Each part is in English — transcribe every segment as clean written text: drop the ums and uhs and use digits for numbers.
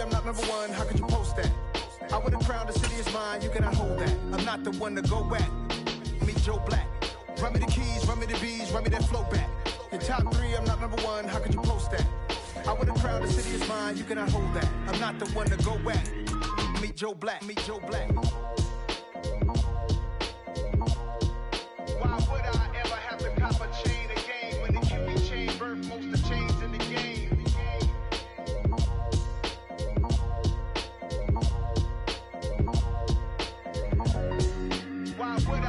I'm not number one, how could you post that? I would have crowned the city is mine, you cannot hold that. I'm not the one to go back. Meet Joe Black. Run me the keys, run me the bees, run me that flow back. In top 3, I'm not number one, how could you post that? I would have crowned the city is mine, you cannot hold that. I'm not the one to go back. Meet Joe Black, meet Joe Black. Why would I ever have to cop a chain again when the QB chain birthed most of the chains in the game? Why would I?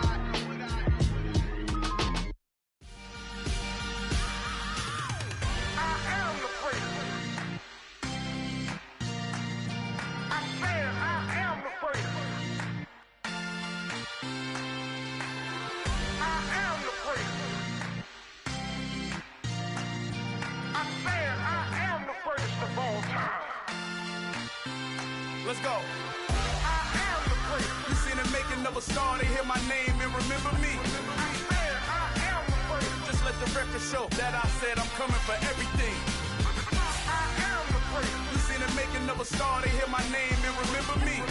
I am the freak. I said I am the freak. I am the freak. I said I am the greatest of all time. Let's go. I am the freak. You seen it making of a star, they hear my name and remember me. I said I am the freak. Just let the record show that I said I'm coming for everything. I am the freak. You seen it making of a star, they hear my name and remember me. I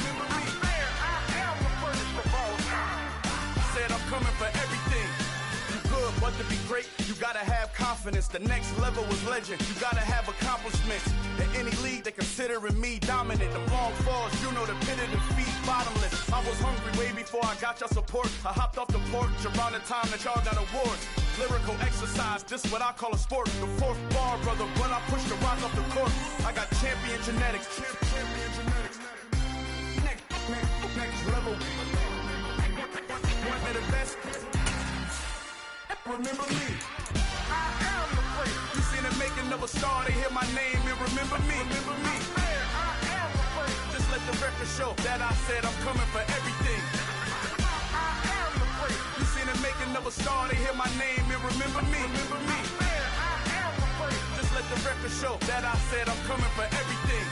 said I am the greatest of all time. I said I'm coming for everything. You good, but to be great, you gotta have confidence. The next level was legend. You gotta have accomplishments. In any league, they considering me dominant. The long falls, you know the pit of defeat, bottomless. I was hungry way before I got your support. I hopped off the porch around the time that y'all got awards. Lyrical exercise, this what I call a sport. The fourth bar, brother, when I push the rock off the court. I got champion genetics. Champion genetics. Next level. One of the best. Remember me. I am the freak. You seen it making of a star, they hear my name and remember me. Remember me. I am the freak. Just let the record show that I said I'm coming for everything. I am the freak. You seen it making of a star, they hear my name and remember me. Remember me. I am the freak. Just let the record show that I said I'm coming for everything.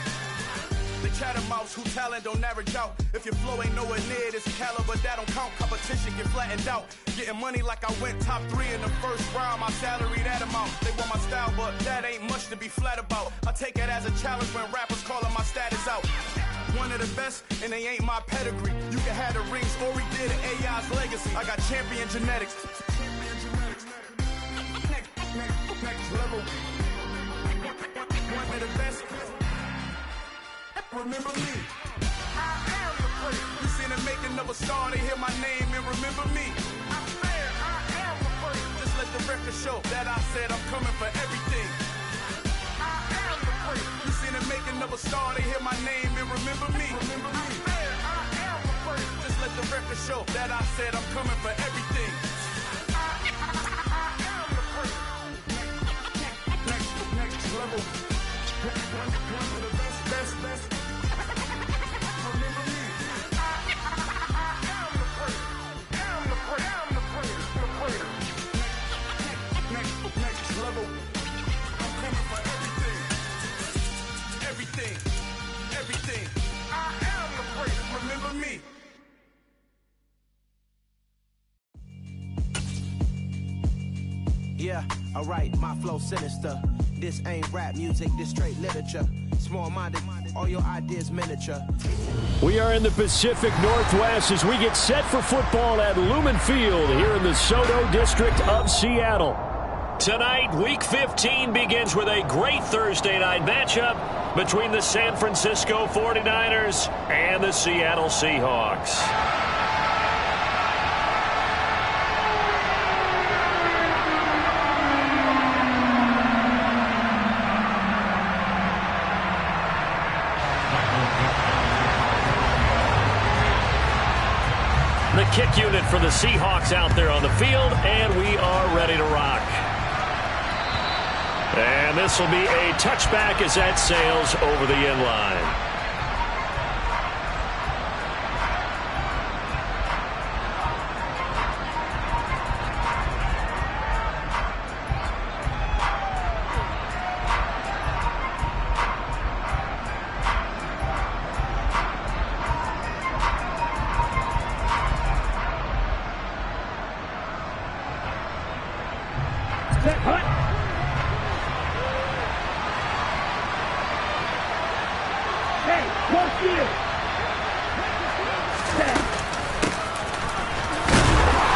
The chattermouths who talent don't average out. If your flow ain't nowhere near this caliber, that don't count. Competition get flattened out. Getting money like I went top 3 in the first round. My salary that amount. They want my style, but that ain't much to be flat about. I take it as a challenge when rappers calling my status out. One of the best, and they ain't my pedigree. You can have the rings, or we did it, AI's legacy. I got champion genetics. Next level. One of the best. Remember me. I am the freak. You seen it making of a star, they hear my name and remember me. I said I am the freak. Just let the record show that I said I'm coming for everything. I am the freak. You seen it making of a star, they hear my name and remember me. Remember me. I said I am the freak. Just let the record show that I said I'm coming for everything. I am the freak. Next level. One of the best. Remember me. I am the freak. I'm the freak. Next level. I'm coming for everything. Everything. I am the freak. Remember me. Yeah, alright, my flow sinister. This ain't rap music, this straight literature. Small-minded, all your ideas miniature. We are in the Pacific Northwest as we get set for football at Lumen Field here in the SoDo district of Seattle. Tonight, Week 15 begins with a great Thursday night matchup between the San Francisco 49ers and the Seattle Seahawks. The kick unit for the Seahawks out there on the field, and we are ready to rock. And this will be a touchback as that sails over the end line.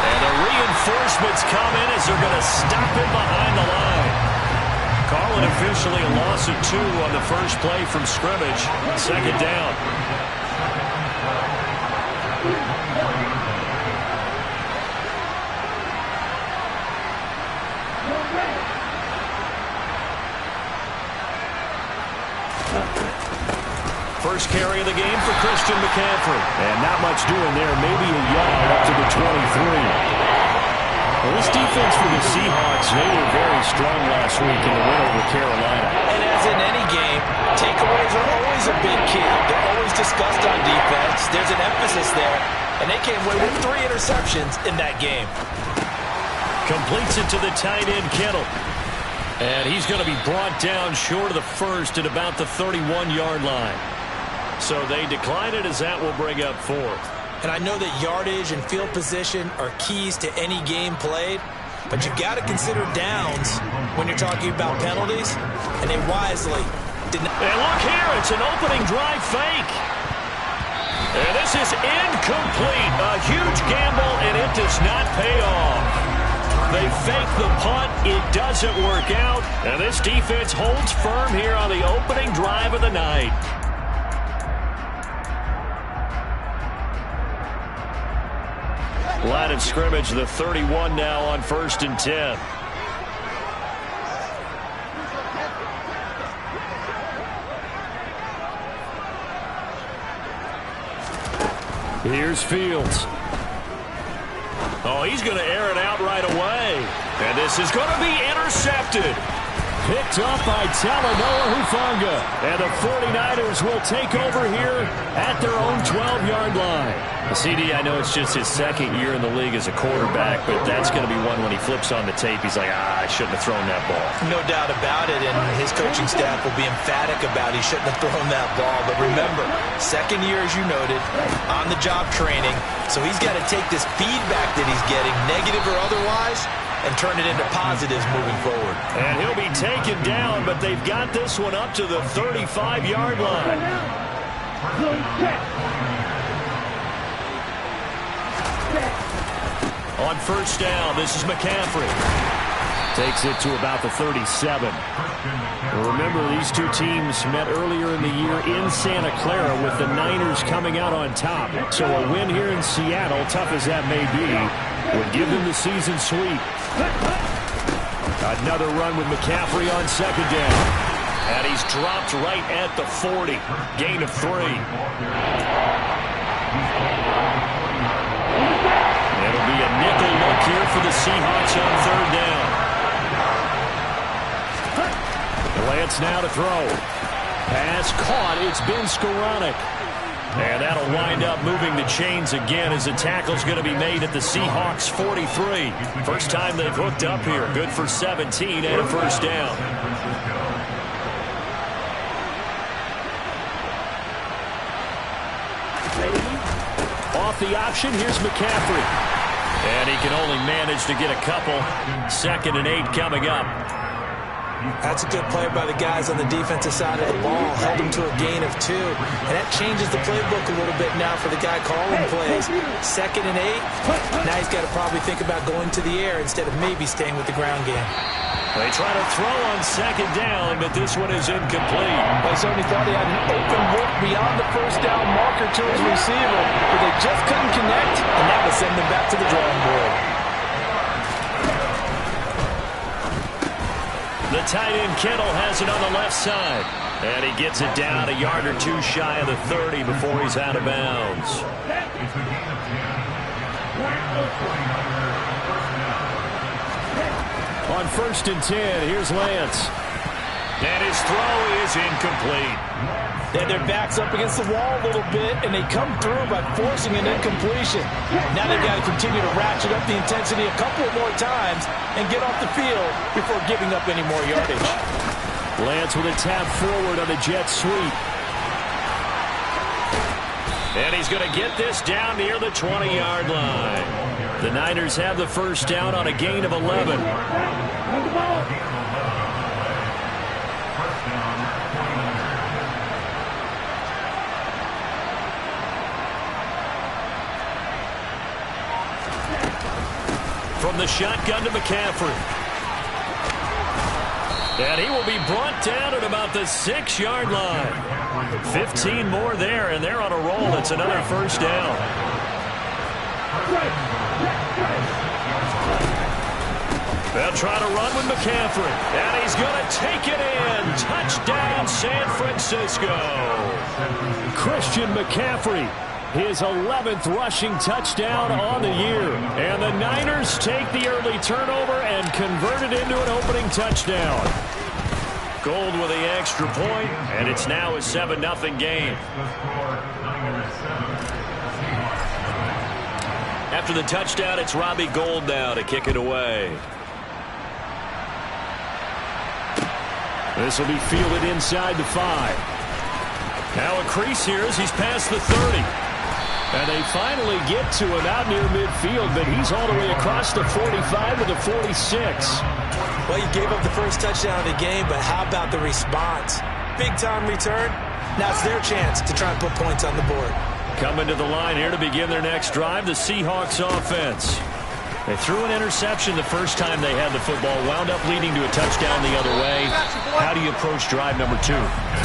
And the reinforcements come in as they're going to stop him behind the line. Call it officially a loss of 2 on the first play from scrimmage. Second down. First carry of the game for Christian McCaffrey. And not much doing there. Maybe a yard up to the 23. Well, this defense for the Seahawks, they were very strong last week in the win over Carolina. And as in any game, takeaways are always a big key. They're always discussed on defense. There's an emphasis there. And they came away with 3 interceptions in that game. Completes it to the tight end, Kittle. And he's going to be brought down short of the first at about the 31-yard line. So they decline it as that will bring up 4th. And I know that yardage and field position are keys to any game played, but you've got to consider downs when you're talking about penalties, and they wisely did not. And look here, it's an opening drive fake. And this is incomplete. A huge gamble, and it does not pay off. They fake the punt. It doesn't work out. And this defense holds firm here on the opening drive of the night. Line of scrimmage, the 31 now on 1st and 10. Here's Fields. Oh, he's going to air it out right away. And this is going to be intercepted. Picked up by Talanoa Hufanga. And the 49ers will take over here at their own 12-yard line. CD, I know it's just his 2nd year in the league as a quarterback, but that's going to be one when he flips on the tape. He's like, I shouldn't have thrown that ball. No doubt about it, and his coaching staff will be emphatic about he shouldn't have thrown that ball. But remember, 2nd year, as you noted, on-the-job training, so he's got to take this feedback that he's getting, negative or otherwise, and turn it into positives moving forward. And he'll be taken down, but they've got this one up to the 35-yard line. On 1st down, this is McCaffrey. Takes it to about the 37. Well, remember, these two teams met earlier in the year in Santa Clara with the Niners coming out on top. So a win here in Seattle, tough as that may be, would give them the season sweep. Another run with McCaffrey on 2nd down. And he's dropped right at the 40. Gain of 3. It'll be a nickel look here for the Seahawks on 3rd down. Lance now to throw. Pass caught. It's been Skoranek. And that'll wind up moving the chains again as the tackle's going to be made at the Seahawks 43. First time they've hooked up here. Good for 17 and a 1st down. Off the option, here's McCaffrey. And he can only manage to get a couple. 2nd and 8 coming up. That's a good play by the guys on the defensive side of the ball. Held him to a gain of 2. And that changes the playbook a little bit now for the guy calling plays. 2nd and 8. Now he's got to probably think about going to the air instead of maybe staying with the ground game. They try to throw on 2nd down, but this one is incomplete. Well, he certainly thought he had an open look beyond the 1st down marker to his receiver, but they just couldn't connect, and that will send them back to the drawing board. The tight end Kittle has it on the left side. And he gets it down a yard or 2 shy of the 30 before he's out of bounds. On 1st and 10, here's Lance. And his throw is incomplete. And their back's up against the wall a little bit, and they come through by forcing an incompletion. Now they've got to continue to ratchet up the intensity a couple more times and get off the field before giving up any more yardage. Lance with a tap forward on the jet sweep. And he's going to get this down near the 20-yard line. The Niners have the 1st down on a gain of 11. from the shotgun to McCaffrey. And he will be brought down at about the 6-yard line. 15 more there, and they're on a roll. It's another first down. They'll try to run with McCaffrey. And he's going to take it in. Touchdown, San Francisco. Christian McCaffrey, his 11th rushing touchdown on the year. And the Niners take the early turnover and convert it into an opening touchdown. Gold with the extra point, and it's now a 7-0 game. After the touchdown, it's Robbie Gould now to kick it away. This will be fielded inside the 5. Now a crease here as he's past the 30. And they finally get to him out near midfield, but he's all the way across the 45 to the 46. Well, you gave up the first touchdown of the game, but how about the response? Big-time return. Now it's their chance to try and put points on the board. Coming to the line here to begin their next drive, the Seahawks offense. They threw an interception the first time they had the football, wound up leading to a touchdown the other way. How do you approach drive number 2?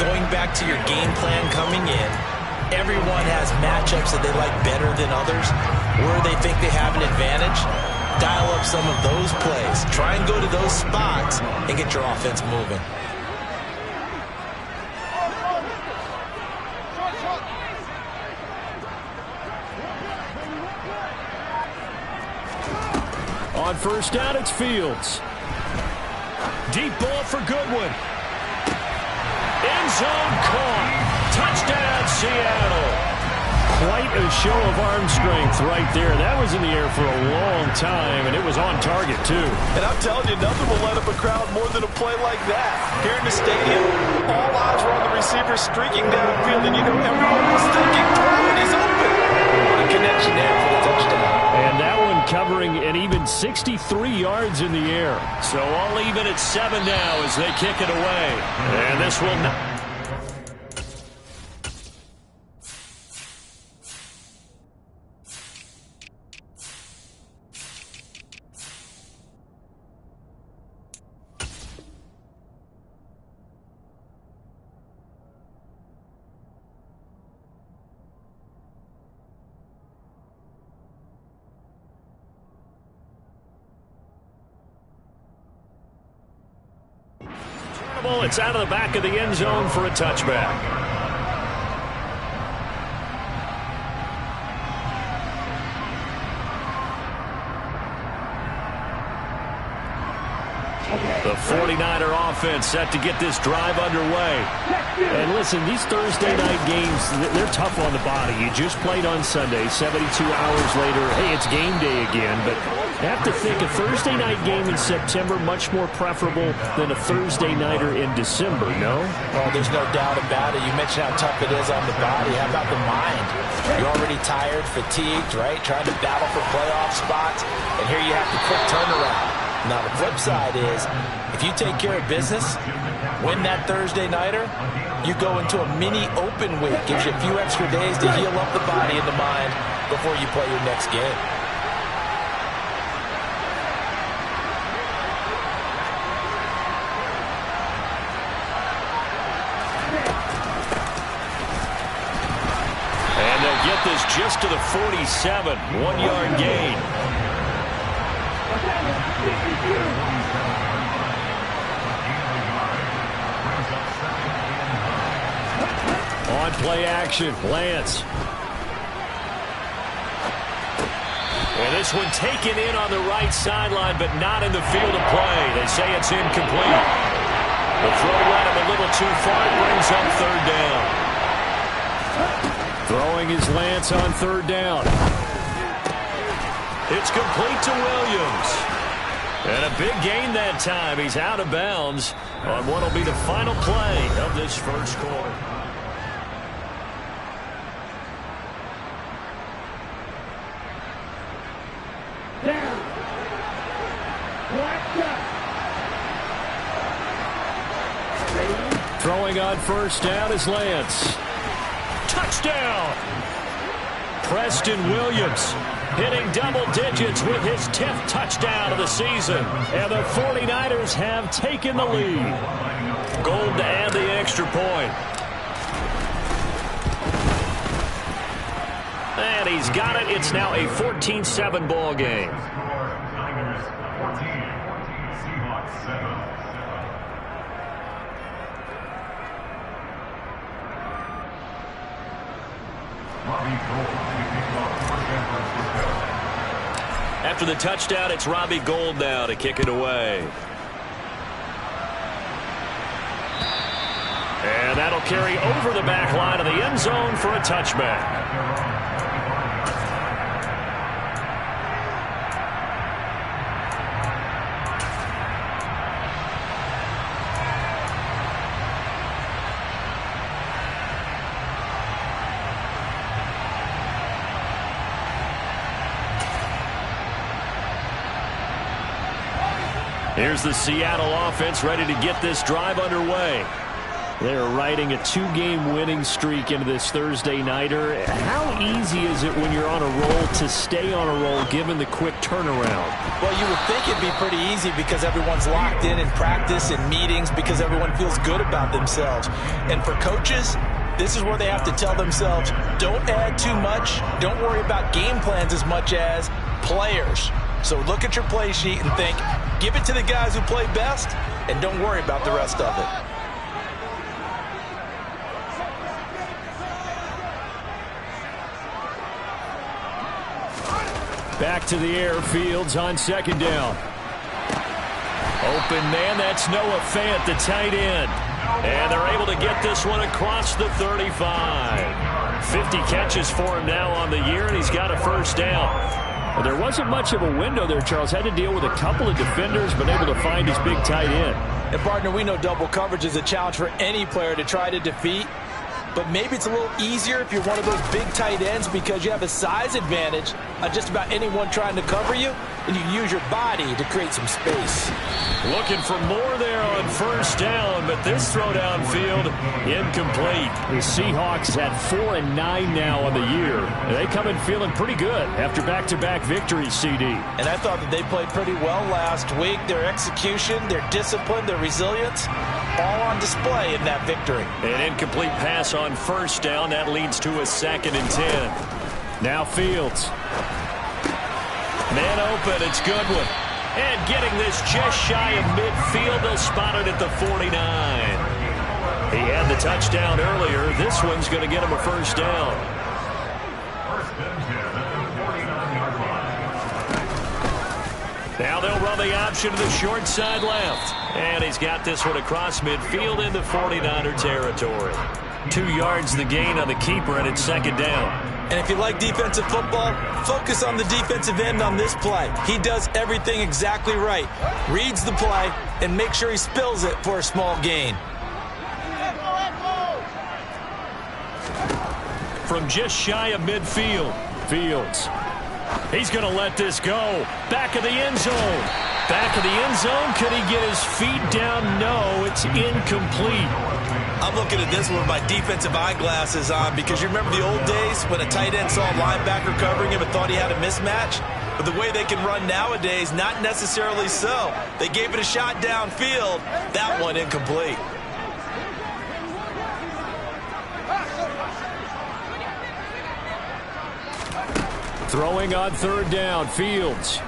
Going back to your game plan coming in, everyone has matchups that they like better than others, where they think they have an advantage. Dial up some of those plays. Try and go to those spots and get your offense moving. On first down, it's Fields. Deep ball for Goodwin. End zone caught. Touchdown, Seattle. Quite a show of arm strength right there. That was in the air for a long time, and it was on target, too. And I'm telling you, nothing will let up a crowd more than a play like that. Here in the stadium, all eyes were on the receiver streaking downfield, and you know everyone was thinking, throw it, he's open. What a connection there for the touchdown. And that one covering an even 63 yards in the air. So all even at 7 now as they kick it away. And this will not... It's out of the back of the end zone for a touchback. The 49er offense set to get this drive underway. And listen, these Thursday night games, they're tough on the body. You just played on Sunday, 72 hours later, hey, it's game day again. But you have to think a Thursday night game in September much more preferable than a Thursday nighter in December, no? Oh, there's no doubt about it. You mentioned how tough it is on the body. How about the mind? You're already tired, fatigued, right? Trying to battle for playoff spots. And here you have the quick turnaround. Now, the flip side is, if you take care of business, win that Thursday nighter, you go into a mini open week. Gives you a few extra days to heal up the body and the mind before you play your next game. And they'll get this just to the 47, 1-yard gain. On play action, Lance. And this one taken in on the right sideline, but not in the field of play. They say it's incomplete. The throw led him a little too far. It brings up third down. Throwing is Lance on third down. It's complete to Williams. And a big gain that time. He's out of bounds on what will be the final play of this first quarter. Throwing on first down is Lance. Touchdown! Preston Williams. hitting double digits with his 10th touchdown of the season. And the 49ers have taken the lead. Gould to add the extra point. And he's got it. It's now a 14-7 ball game. After the touchdown, it's Robbie Gould now to kick it away. And that'll carry over the back line of the end zone for a touchback. Here's the Seattle offense ready to get this drive underway. They're riding a two-game winning streak into this Thursday nighter. How easy is it when you're on a roll to stay on a roll given the quick turnaround? Well, you would think it'd be pretty easy because everyone's locked in practice and meetings because everyone feels good about themselves. And for coaches, this is where they have to tell themselves, don't add too much, don't worry about game plans as much as players. So look at your play sheet and think, give it to the guys who play best, and don't worry about the rest of it. Back to the air, Fields on second down. Open man, that's Noah Fant, the tight end. And they're able to get this one across the 35. 50 catches for him now on the year, and he's got a first down. Well, there wasn't much of a window there, Charles. Had to deal with a couple of defenders, but able to find his big tight end. And, partner, we know double coverage is a challenge for any player to try to defeat. But maybe it's a little easier if you're one of those big tight ends because you have a size advantage on just about anyone trying to cover you, and you use your body to create some space. Looking for more there on first down, but this throw downfield incomplete. The Seahawks at 4-9 now on the year. They come in feeling pretty good after back-to-back victories, CD. And I thought that they played pretty well last week. Their execution, their discipline, their resilience, all on display in that victory. An incomplete pass on first down. That leads to a 2nd and 10. Now Fields. Man open. It's Goodwin. And getting this just shy of midfield. They'll spot it at the 49. He had the touchdown earlier. This one's going to get him a first down. Now they'll run the option to the short side left. And he's got this one across midfield into 49er territory. 2 yards the gain on the keeper, and it's second down. And if you like defensive football, focus on the defensive end on this play. He does everything exactly right. Reads the play and makes sure he spills it for a small gain. From just shy of midfield, Fields. He's going to let this go. Back of the end zone. Back of the end zone. Could he get his feet down? No, it's incomplete. I'm looking at this one with my defensive eyeglasses on because you remember the old days when a tight end saw a linebacker covering him and thought he had a mismatch? But the way they can run nowadays, not necessarily so. They gave it a shot downfield. That one incomplete. Throwing on third down, Fields.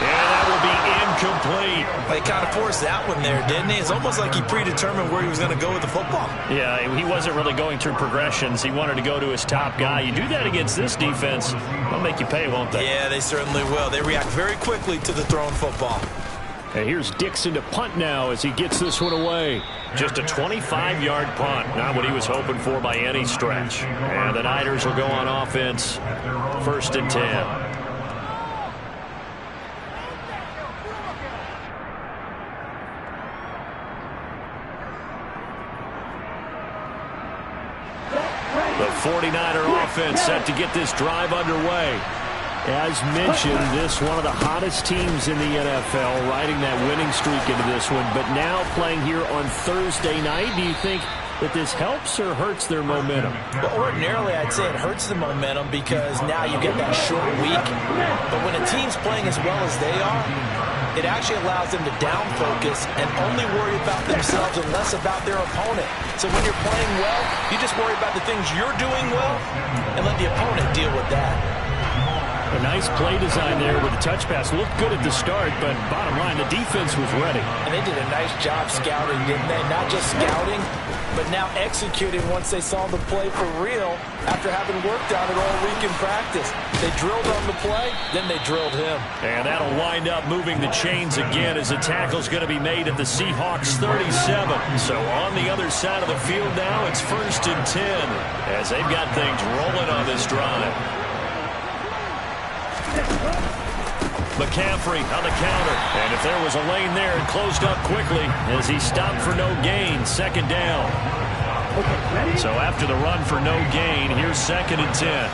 And that will be incomplete. They kind of forced that one there, didn't he? It's almost like he predetermined where he was going to go with the football. Yeah, he wasn't really going through progressions. He wanted to go to his top guy. You do that against this defense, they'll make you pay, won't they? Yeah, they certainly will. They react very quickly to the thrown football. And here's Dixon to punt now as he gets this one away. Just a 25-yard punt. Not what he was hoping for by any stretch. And the Niners will go on offense. 1st and 10. The 49er offense set to get this drive underway. As mentioned, this one of the hottest teams in the NFL, riding that winning streak into this one, but now playing here on Thursday night. Do you think that this helps or hurts their momentum? Well, ordinarily, I'd say it hurts the momentum because now you get that short week. But when a team's playing as well as they are, it actually allows them to down focus and only worry about themselves and less about their opponent. So when you're playing well, you just worry about the things you're doing well and let the opponent deal with that. A nice play design there with the touch pass. Looked good at the start, but bottom line, the defense was ready. And they did a nice job scouting, didn't they? Not just scouting, but now executing once they saw the play for real after having worked on it all week in practice. They drilled on the play, then they drilled him. And that'll wind up moving the chains again as the tackle's going to be made at the Seahawks 37. So on the other side of the field now, it's 1st and 10 as they've got things rolling on this drive. McCaffrey on the counter. And if there was a lane there, it closed up quickly as he stopped for no gain. 2nd down. So after the run for no gain, here's 2nd and 10.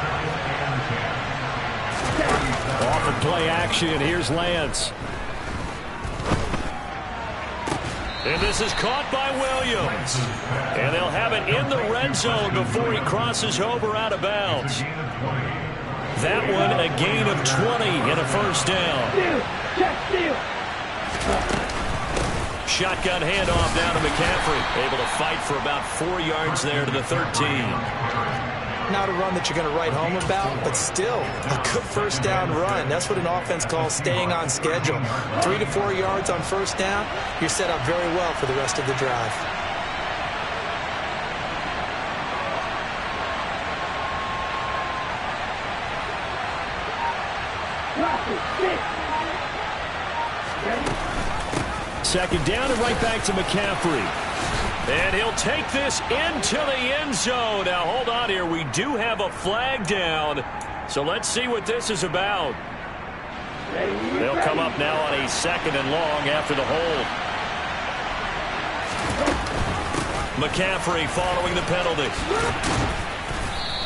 Off of play action, here's Lance. And this is caught by Williams. And they'll have it in the red zone before he crosses over out of bounds. That one a gain of 20 and a 1st down. Shotgun handoff down to McCaffrey. Able to fight for about 4 yards there to the 13. Not a run that you're going to write home about, but still a good 1st down run. That's what an offense calls staying on schedule. 3 to 4 yards on 1st down, you're set up very well for the rest of the drive. Second down and right back to McCaffrey. And he'll take this into the end zone. Now, hold on here. We do have a flag down. So let's see what this is about. They'll come up now on a 2nd and long after the hold. McCaffrey following the penalty.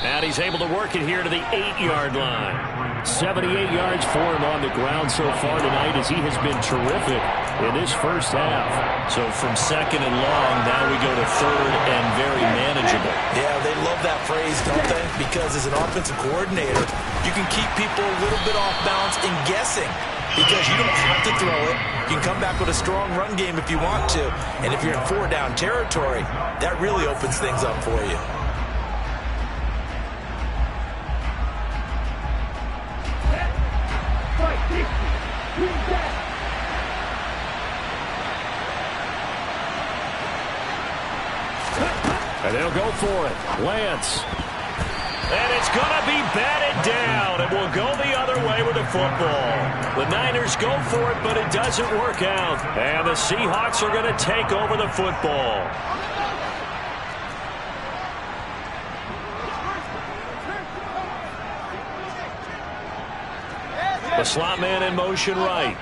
And he's able to work it here to the 8-yard line. 78 yards for him on the ground so far tonight as he has been terrific in this 1st half. So from 2nd and long, now we go to 3rd and very manageable. Yeah, they love that phrase, don't they? Because as an offensive coordinator, you can keep people a little bit off balance and guessing because you don't have to throw it. You can come back with a strong run game if you want to. And if you're in 4-down territory, that really opens things up for you. And they'll go for it. Lance. And it's going to be batted down. It will go the other way with the football. The Niners go for it, but it doesn't work out. And the Seahawks are going to take over the football. The slot man in motion right.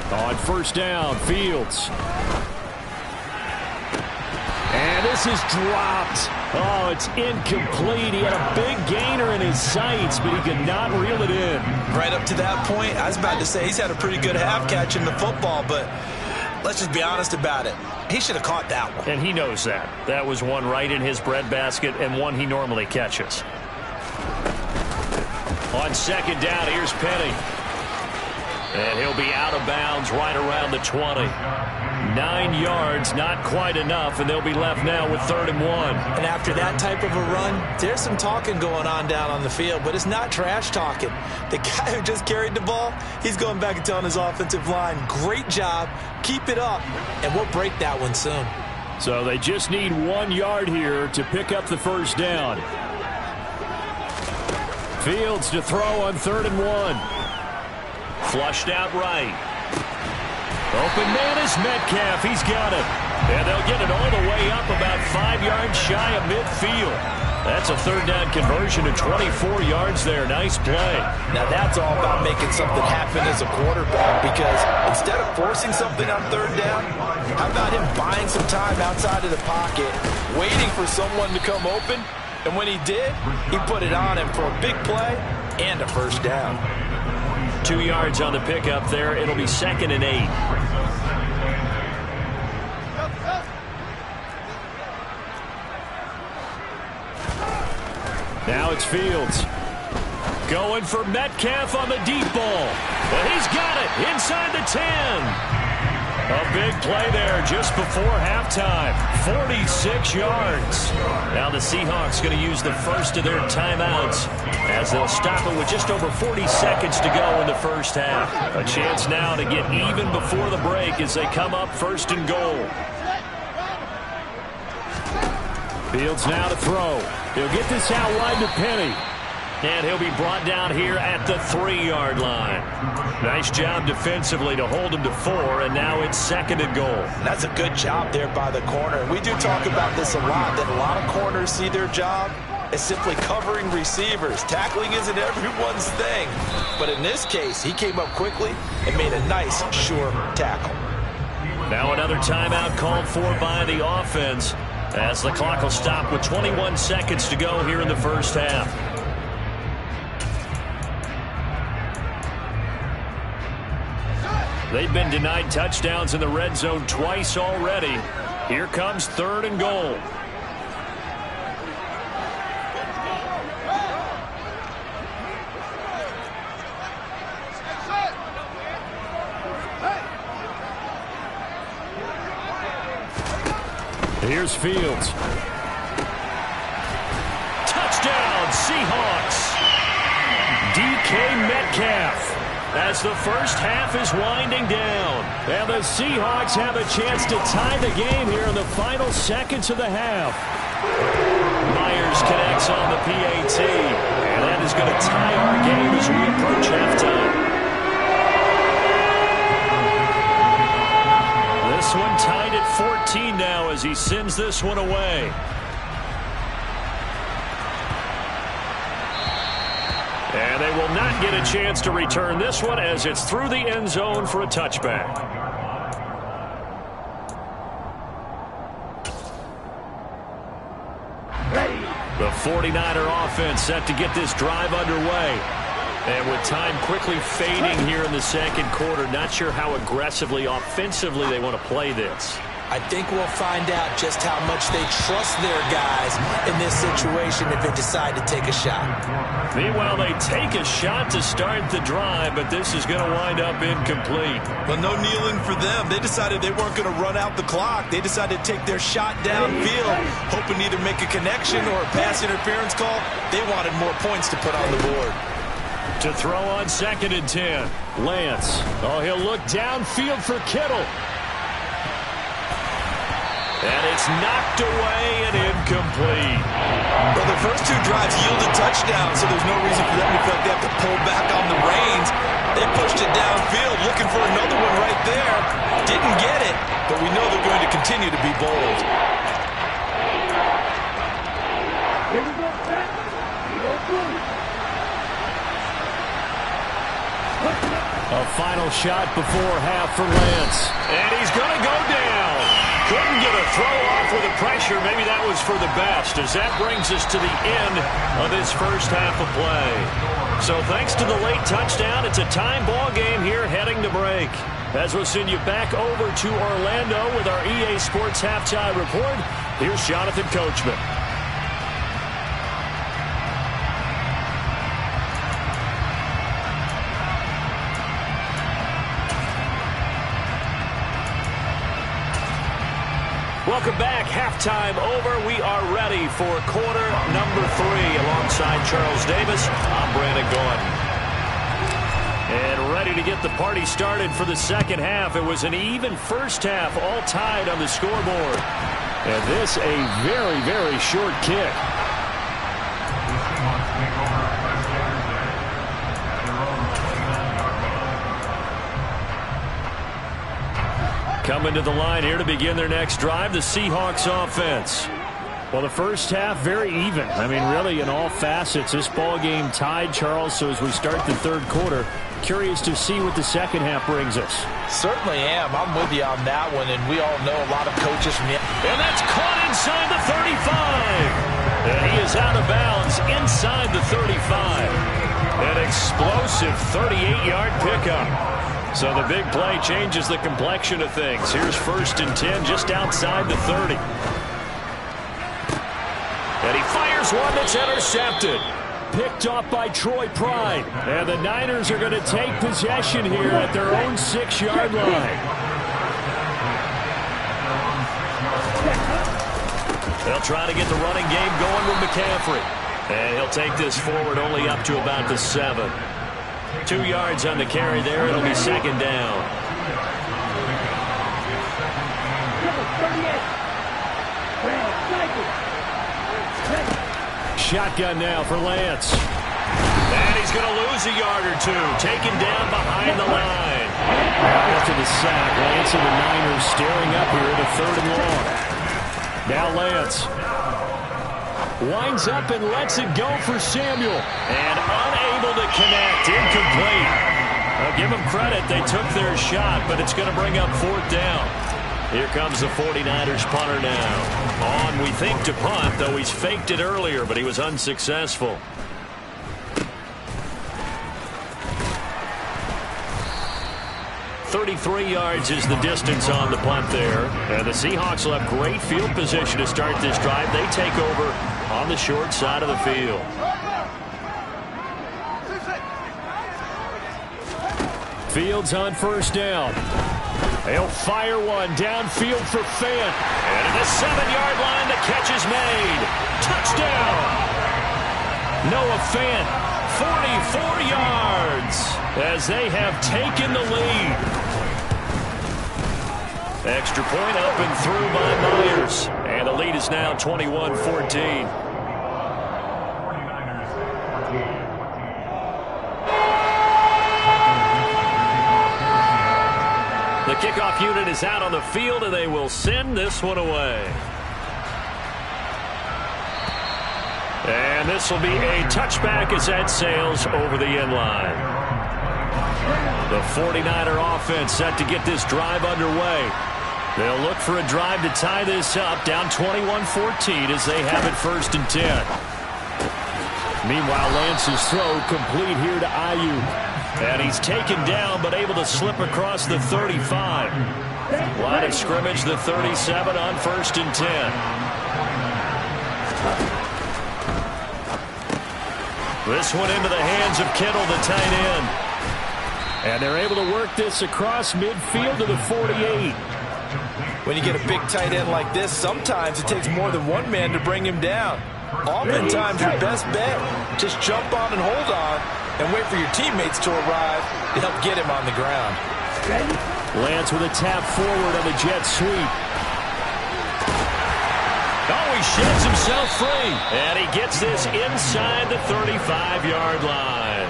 On 1st down, Fields. And this is dropped. Oh, it's incomplete. He had a big gainer in his sights, but he could not reel it in. Right up to that point, I was about to say he's had a pretty good half catching the football, but let's just be honest about it. He should have caught that one. And he knows that. That was one right in his breadbasket and one he normally catches. On 2nd down, here's Penny. And he'll be out of bounds right around the 20. 9 yards, not quite enough, and they'll be left now with 3rd and 1. And after that type of a run, there's some talking going on down on the field, but it's not trash talking. The guy who just carried the ball, he's going back and telling his offensive line, great job, keep it up, and we'll break that one soon. So they just need 1 yard here to pick up the 1st down. Fields to throw on 3rd and 1. Flushed out right. Open man is Metcalf. He's got it. And they'll get it all the way up about 5 yards shy of midfield. That's a 3rd down conversion to 24 yards there. Nice play. Now that's all about making something happen as a quarterback, because instead of forcing something on 3rd down, how about him buying some time outside of the pocket, waiting for someone to come open, and when he did, he put it on him for a big play and a 1st down. 2 yards on the pickup there. It'll be 2nd and 8. Now it's Fields. Going for Metcalf on the deep ball. And he's got it inside the 10. A big play there just before halftime. 46 yards. Now the Seahawks going to use the first of their timeouts as they'll stop it with just over 40 seconds to go in the first half. A chance now to get even before the break as they come up 1st and goal. Fields now to throw. He'll get this out wide to Penny. And he'll be brought down here at the 3-yard line. Nice job defensively to hold him to 4, and now it's 2nd and goal. That's a good job there by the corner. We do talk about this a lot, that a lot of corners see their job as simply covering receivers. Tackling isn't everyone's thing. But in this case, he came up quickly and made a nice, sure tackle. Now another timeout called for by the offense as the clock will stop with 21 seconds to go here in the first half. They've been denied touchdowns in the red zone twice already. Here comes 3rd and goal. Here's Fields. Touchdown, Seahawks. DK Metcalf. As the first half is winding down. And the Seahawks have a chance to tie the game here in the final seconds of the half. Myers connects on the PAT. And that is going to tie our game as we approach halftime. This one tied at 14 now as he sends this one away. And they will not get a chance to return this one as it's through the end zone for a touchback. The 49er offense set to get this drive underway. And with time quickly fading here in the second quarter, not sure how aggressively, offensively they want to play this. I think we'll find out just how much they trust their guys in this situation if they decide to take a shot. Meanwhile, they take a shot to start the drive, but this is going to wind up incomplete. Well, no kneeling for them. They decided they weren't going to run out the clock. They decided to take their shot downfield, hoping to either make a connection or a pass interference call. They wanted more points to put on the board. To throw on 2nd and 10. Lance. Oh, he'll look downfield for Kittle. And it's knocked away and incomplete. Well, the first 2 drives yielded touchdowns, so there's no reason for them to feel like they have to pull back on the reins. They pushed it downfield, looking for another one right there. Didn't get it, but we know they're going to continue to be bold. A final shot before half for Lance. And he's going to go down. Couldn't get a throw off with the pressure. Maybe that was for the best, as that brings us to the end of this first half of play. So thanks to the late touchdown, it's a time ball game here heading to break. As we'll send you back over to Orlando with our EA Sports Halftime Report, here's Jonathan Coachman. Welcome back. Halftime over. We are ready for quarter number 3. Alongside Charles Davis, I'm Brandon Gaudin. And ready to get the party started for the second half. It was an even first half, all tied on the scoreboard. And this a very, very short kick. Coming to the line here to begin their next drive, the Seahawks offense. Well, the first half, very even. I mean, really, in all facets, this ball game tied, Charles. So as we start the third quarter, curious to see what the second half brings us. Certainly am. I'm with you on that one, and we all know a lot of coaches from the... And that's caught inside the 35. And he is out of bounds inside the 35. An explosive 38-yard pickup. So the big play changes the complexion of things. Here's 1st and 10 just outside the 30. And he fires one that's intercepted. Picked off by Troy Pride. And the Niners are going to take possession here at their own 6-yard line. They'll try to get the running game going with McCaffrey. And he'll take this forward only up to about the 7. 2 yards on the carry there. It'll be 2nd down. Shotgun now for Lance. And he's going to lose a yard or 2. Taken down behind the line. After the sack, Lance and the Niners staring up here at a 3rd and long. Now Lance winds up and lets it go for Samuel. And unable to connect. Incomplete. I'll give them credit. They took their shot, but it's going to bring up 4th down. Here comes the 49ers punter now. On, we think, to punt, though he's faked it earlier, but he was unsuccessful. .33 yards is the distance on the punt there. And the Seahawks will have great field position to start this drive. They take over on the short side of the field. Fields on 1st down. They'll fire one downfield for Fant. And at the 7-yard line, the catch is made. Touchdown! Noah Fant, 44 yards, as they have taken the lead. Extra point up and through by Myers. And the lead is now 21-14. The kickoff unit is out on the field, and they will send this one away. And this will be a touchback as that sails over the end line. The 49er offense set to get this drive underway. They'll look for a drive to tie this up, down 21-14 as they have it 1st and 10. Meanwhile, Lance's throw complete here to Ayuk. And he's taken down, but able to slip across the 35. Line of scrimmage, the 37 on 1st and 10. This one into the hands of Kittle, the tight end. And they're able to work this across midfield to the 48. When you get a big tight end like this, sometimes it takes more than one man to bring him down. Oftentimes, your best bet, just jump on and hold on and wait for your teammates to arrive to help get him on the ground. Lance with a tap forward on the jet sweep. Oh, he sheds himself free. And he gets this inside the 35-yard line.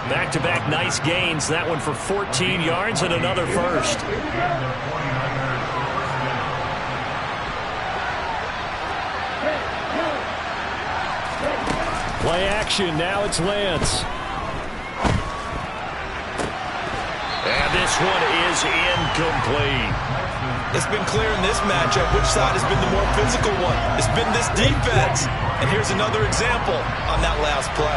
Back-to-back nice gains. That one for 14 yards and another first. Play action. Now it's Lance. And this one is incomplete. It's been clear in this matchup which side has been the more physical one. It's been this defense. And here's another example on that last play.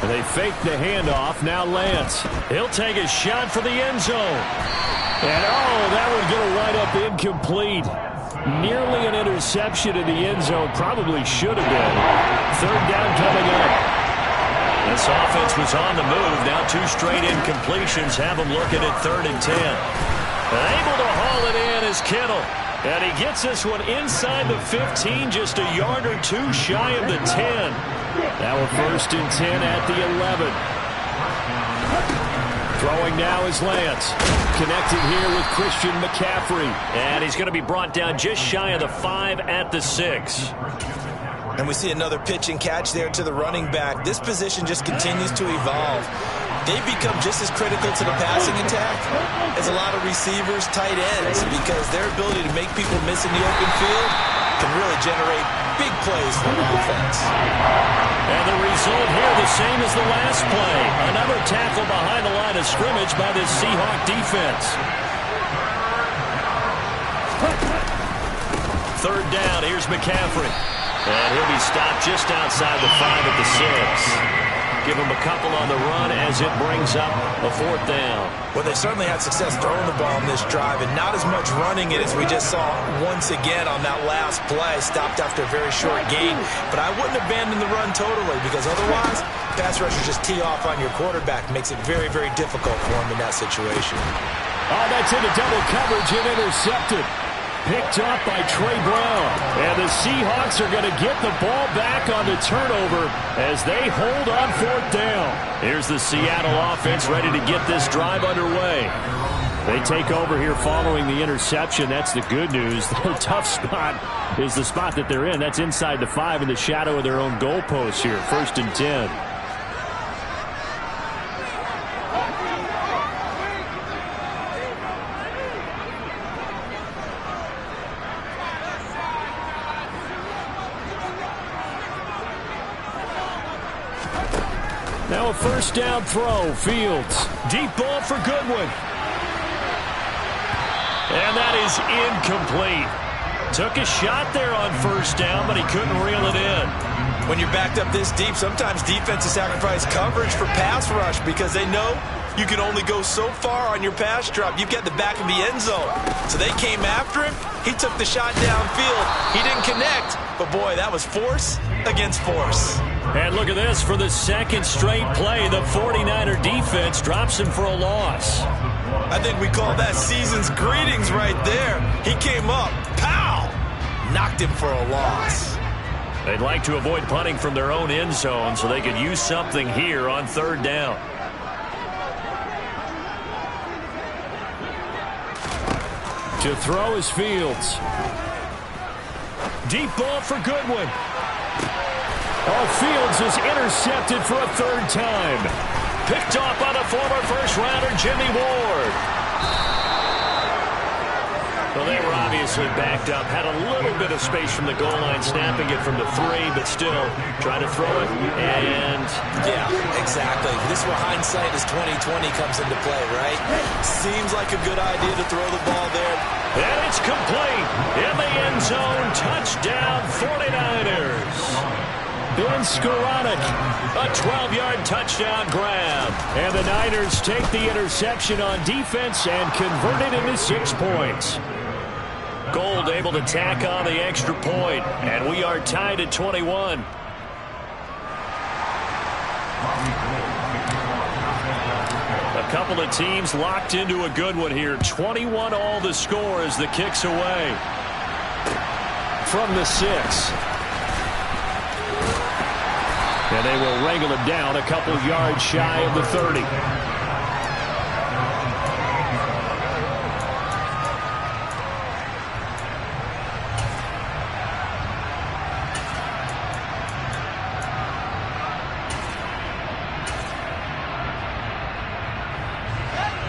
They fake the handoff. Now Lance. He'll take a shot for the end zone. And oh, that one's going to wind up incomplete. Nearly an interception in the end zone. Probably should have been. 3rd down coming up. This offense was on the move. Now 2 straight incompletions have them looking at 3rd and 10. Able to haul it in is Kittle. And he gets this one inside the 15, just a yard or 2 shy of the 10. Now a 1st and 10 at the 11. Throwing now is Lance. Connected here with Christian McCaffrey. And he's going to be brought down just shy of the 5 at the 6. And we see another pitch and catch there to the running back. This position just continues to evolve. They become just as critical to the passing attack as a lot of receivers, tight ends, because their ability to make people miss in the open field can really generate big plays for the offense. And the result here the same as the last play. Another tackle behind the line of scrimmage by this Seahawk defense. 3rd down, here's McCaffrey. And he'll be stopped just outside the 5 at the 6. Give him a couple on the run as it brings up a 4th down. Well, they certainly had success throwing the ball in this drive and not as much running it as we just saw once again on that last play. Stopped after a very short gain. But I wouldn't abandon the run totally because otherwise, pass rushers just tee off on your quarterback. Makes it very, very difficult for him in that situation. Oh, that's into double coverage and intercepted. Picked up by Trey Brown. And the Seahawks are going to get the ball back on the turnover as they hold on 4th down. Here's the Seattle offense ready to get this drive underway. They take over here following the interception. That's the good news. Their tough spot is the spot that they're in. That's inside the 5 in the shadow of their own goalpost here. 1st and 10. Now a 1st down throw. Fields. Deep ball for Goodwin. And that is incomplete. Took a shot there on 1st down, but he couldn't reel it in. When you're backed up this deep, sometimes defenses sacrifice coverage for pass rush because they know you can only go so far on your pass drop. You get the back of the end zone. So they came after him. He took the shot downfield. He didn't connect. But, boy, that was force against force. And look at this. For the 2nd straight play, the 49er defense drops him for a loss. I think we call that season's greetings right there. He came up. Pow! Knocked him for a loss. They'd like to avoid punting from their own end zone so they could use something here on 3rd down. To throw is Fields. Deep ball for Goodwin. Oh, Fields is intercepted for a 3rd time. Picked off by the former 1st-rounder Jimmy Ward. Well, they were obviously backed up. Had a little bit of space from the goal line, snapping it from the 3, but still trying to throw it. And yeah, exactly. This is where hindsight is 20/20 comes into play, right? Seems like a good idea to throw the ball there. And it's complete. In the end zone, touchdown 49ers. Ben Skowronek, a 12-yard touchdown grab. And the Niners take the interception on defense and convert it into 6 points. Gold able to tack on the extra point, and we are tied at 21. A couple of teams locked into a good one here. 21 all the score as the kick's away. From the 6. And they will wrangle it down a couple yards shy of the 30.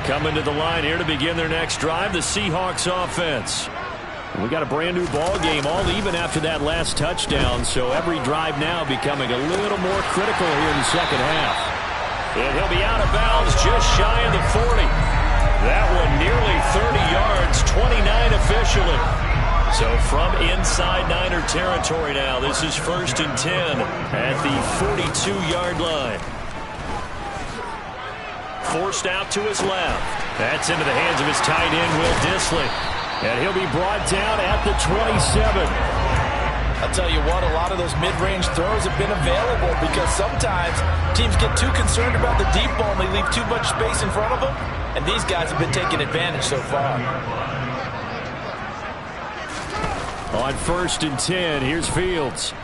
Coming to the line here to begin their next drive, the Seahawks offense. We got a brand new ball game, all even after that last touchdown, so every drive now becoming a little more critical here in the 2nd half. And he'll be out of bounds just shy of the 40. That one nearly 30 yards, 29 officially. So from inside Niner territory now, this is 1st and 10 at the 42-yard line. Forced out to his left. That's into the hands of his tight end, Will Dissly. And he'll be brought down at the 27. I'll tell you what, a lot of those mid-range throws have been available because sometimes teams get too concerned about the deep ball and they leave too much space in front of them. And these guys have been taking advantage so far. On 1st and 10, here's Fields.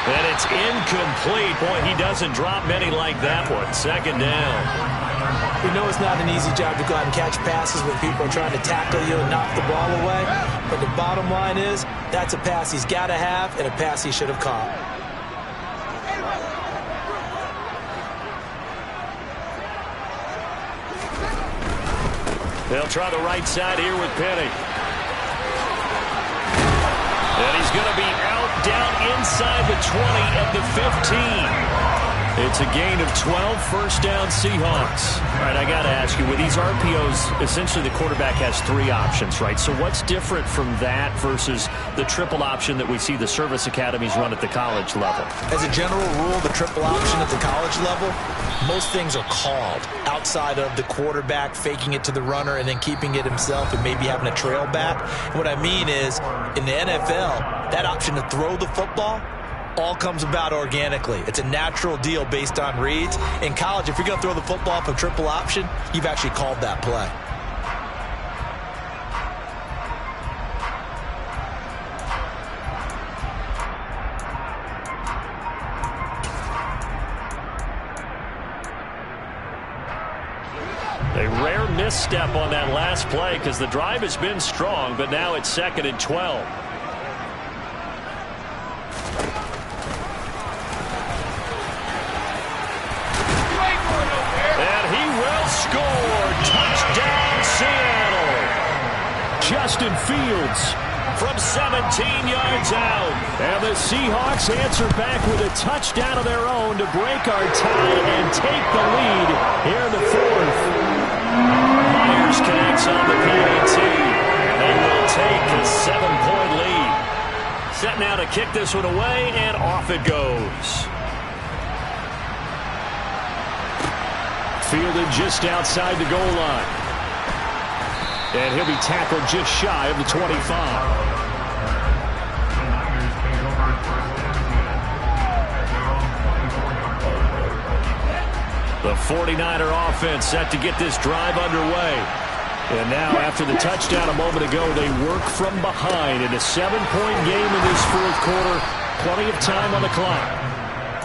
And it's incomplete. Boy, he doesn't drop many like that one. 2nd down. We know it's not an easy job to go out and catch passes when people are trying to tackle you and knock the ball away. But the bottom line is, that's a pass he's got to have and a pass he should have caught. They'll try the right side here with Penny. And he's going to be out down inside the 20 at the 15. It's a gain of 12, first down Seahawks. All right, I got to ask you, with these RPOs, essentially the quarterback has 3 options, right? So what's different from that versus the triple option that we see the service academies run at the college level? As a general rule, the triple option at the college level, most things are called outside of the quarterback faking it to the runner and then keeping it himself and maybe having a trail back. And what I mean is, in the NFL, that option to throw the football all comes about organically. It's a natural deal based on reads. In college, if you're going to throw the football off a triple option, you've actually called that play. A rare misstep on that last play because the drive has been strong, but now it's 2nd and 12. Touchdown, Seattle. Justin Fields from 17 yards out. And the Seahawks answer back with a touchdown of their own to break our tie and take the lead here in the 4th. Myers connects on the PAT. They will take a 7-point lead. Set now to kick this one away, and off it goes. Fielded just outside the goal line. And he'll be tackled just shy of the 25. The 49er offense set to get this drive underway. And now, after the touchdown a moment ago, they work from behind in a 7-point game in this 4th quarter. Plenty of time on the clock.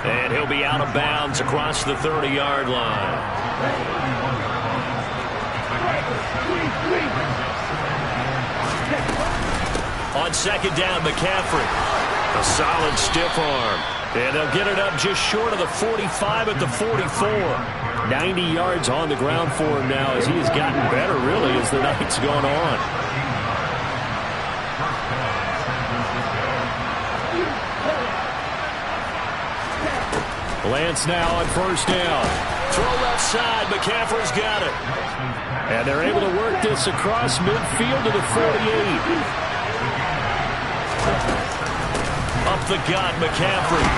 And he'll be out of bounds across the 30-yard line. On 2nd down, McCaffrey. A solid stiff arm. And they'll get it up just short of the 45 at the 44. 90 yards on the ground for him now as he has gotten better, really, as the night's gone on. Lance now on 1st down. Throw left side. McCaffrey's got it. And they're able to work this across midfield to the 48. Up the gut, McCaffrey.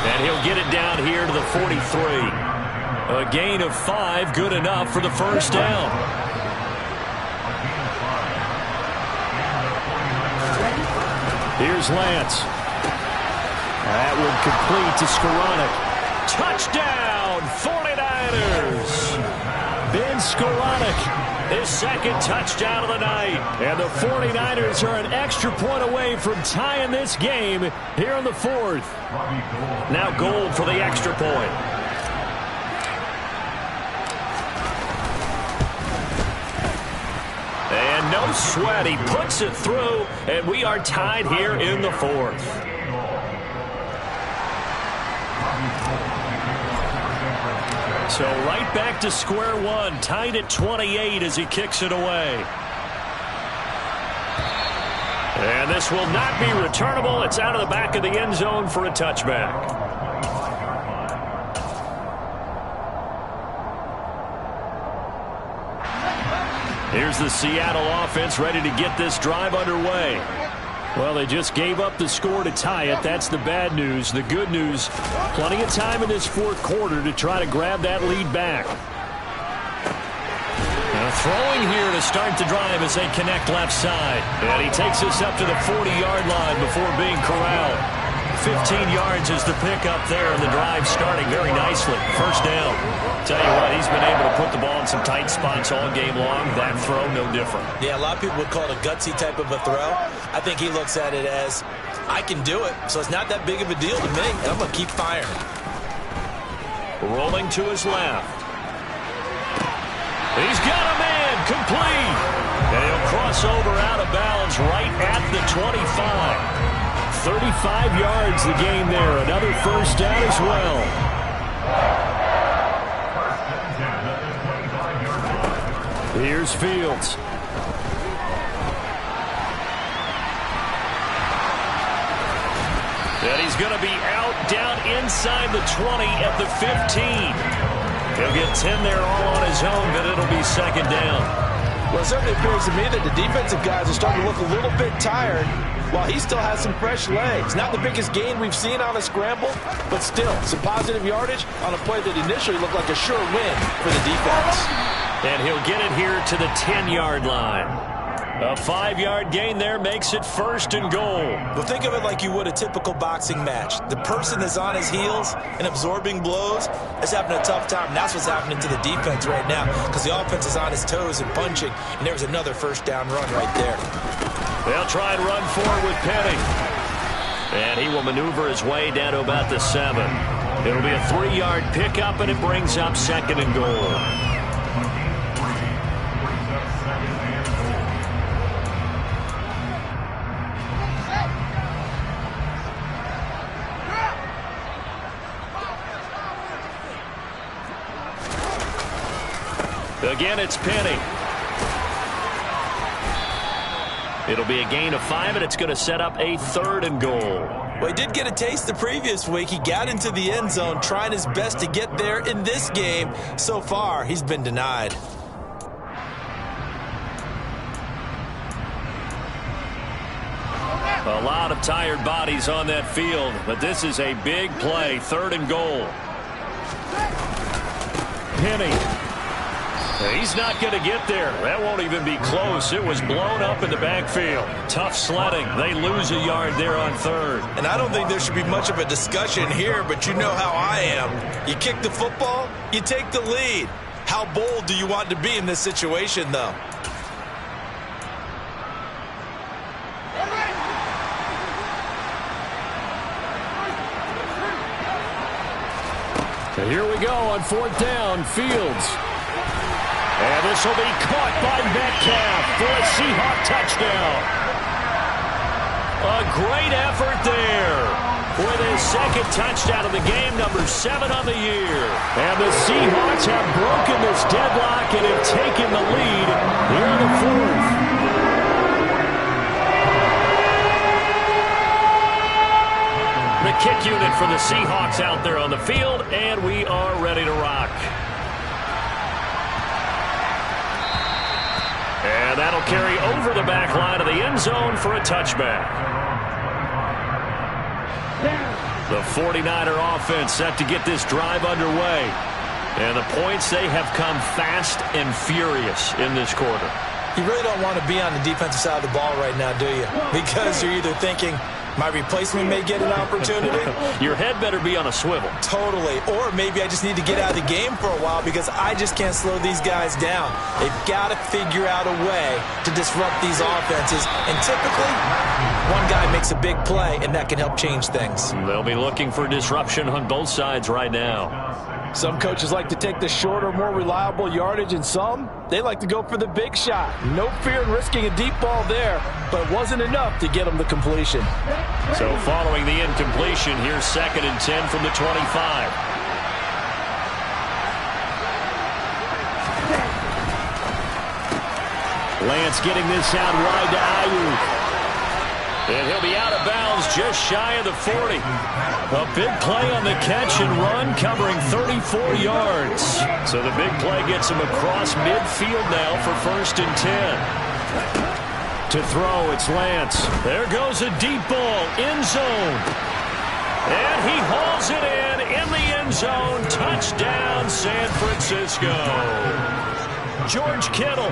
And he'll get it down here to the 43. A gain of 5, good enough for the 1st down. Here's Lance. That would complete to Skoranek. Touchdown, 49ers! Ben Skoranek, his 2nd touchdown of the night. And the 49ers are an extra point away from tying this game here in the 4th. Now Gold for the extra point. And no sweat, he puts it through, and we are tied here in the 4th. So right back to square one, tied at 28 as he kicks it away. And this will not be returnable. It's out of the back of the end zone for a touchback. Here's the Seattle offense ready to get this drive underway. Well, they just gave up the score to tie it. That's the bad news. The good news, plenty of time in this 4th quarter to try to grab that lead back. Now throwing here to start the drive as they connect left side. And he takes this up to the 40-yard line before being corralled. 15 yards is the pickup there, and the drive starting very nicely. 1st down. Tell you what, he's been able to put the ball in some tight spots all game long. That throw, no different. Yeah, a lot of people would call it a gutsy type of a throw. I think he looks at it as, I can do it, so it's not that big of a deal to me, and I'm going to keep firing. Rolling to his left. He's got a man, complete. And he'll cross over out of bounds right at the 25. 35 yards the game there. Another 1st down as well. Here's Fields. And he's going to be out down inside the 20 at the 15. He'll get 10 there all on his own, but it'll be second down. Well, it certainly appears to me that the defensive guys are starting to look a little bit tired while he still has some fresh legs. Not the biggest gain we've seen on a scramble, but still some positive yardage on a play that initially looked like a sure win for the defense. And he'll get it here to the 10-yard line. A 5-yard gain there makes it first and goal. Well, think of it like you would a typical boxing match. The person that's on his heels and absorbing blows is having a tough time. And that's what's happening to the defense right now because the offense is on his toes and punching. And there's another first down run right there. They'll try and run forward with Penny. And he will maneuver his way down to about the 7. It'll be a 3-yard pickup, and it brings up second and goal. Again, it's Penny. It'll be a gain of 5, and it's going to set up a 3rd and goal. Well, he did get a taste the previous week. He got into the end zone, trying his best to get there in this game. So far, he's been denied. A lot of tired bodies on that field, but this is a big play. 3rd and goal. Penny. He's not going to get there. That won't even be close. It was blown up in the backfield. Tough sledding. They lose a yard there on 3rd. And I don't think there should be much of a discussion here, but you know how I am. You kick the football, you take the lead. How bold do you want to be in this situation, though? So here we go on 4th down. Fields. And this will be caught by Metcalf for a Seahawk touchdown. A great effort there with his 2nd touchdown of the game, number 7 on the year. And the Seahawks have broken this deadlock and have taken the lead here in the 4th. The kick unit for the Seahawks out there on the field, and we are ready to rock. And that'll carry over the back line of the end zone for a touchback. The 49er offense set to get this drive underway. And the points, they have come fast and furious in this quarter. You really don't want to be on the defensive side of the ball right now, do you? Because you're either thinking, my replacement may get an opportunity. Your head better be on a swivel. Totally. Or maybe I just need to get out of the game for a while because I just can't slow these guys down. They've got to figure out a way to disrupt these offenses. And typically, one guy makes a big play, and that can help change things. They'll be looking for disruption on both sides right now. Some coaches like to take the shorter, more reliable yardage, and some, they like to go for the big shot. No fear in risking a deep ball there, but it wasn't enough to get them the completion. So following the incompletion, here's 2nd and 10 from the 25. Lance getting this out wide to Ayuk. And he'll be out of bounds just shy of the 40. A big play on the catch and run, covering 34 yards. So the big play gets him across midfield now for 1st and 10. To throw, it's Lance. There goes a deep ball, end zone. And he hauls it in the end zone. Touchdown, San Francisco. George Kittle,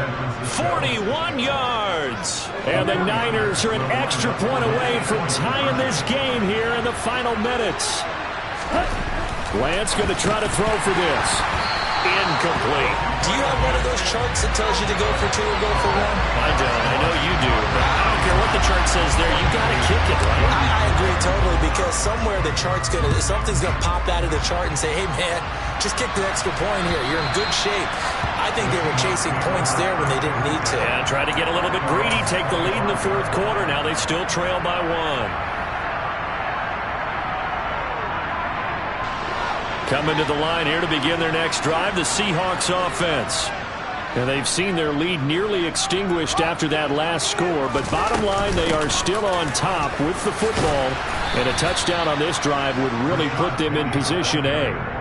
41 yards. And the Niners are an extra point away from tying this game here in the final minutes. Lance going to try to throw for this. Incomplete. Do you have one of those charts that tells you to go for 2 or go for 1? I don't. I know you do. But I don't care what the chart says there. You got to kick it, right? I agree totally because somewhere the chart's something's going to pop out of the chart and say, hey, man, just kick the extra point here. You're in good shape. I think they were chasing points there when they didn't need to. Yeah, try to get a little bit greedy, take the lead in the 4th quarter. Now they still trail by 1. Coming to the line here to begin their next drive, the Seahawks offense. And they've seen their lead nearly extinguished after that last score. But bottom line, they are still on top with the football. And a touchdown on this drive would really put them in position A.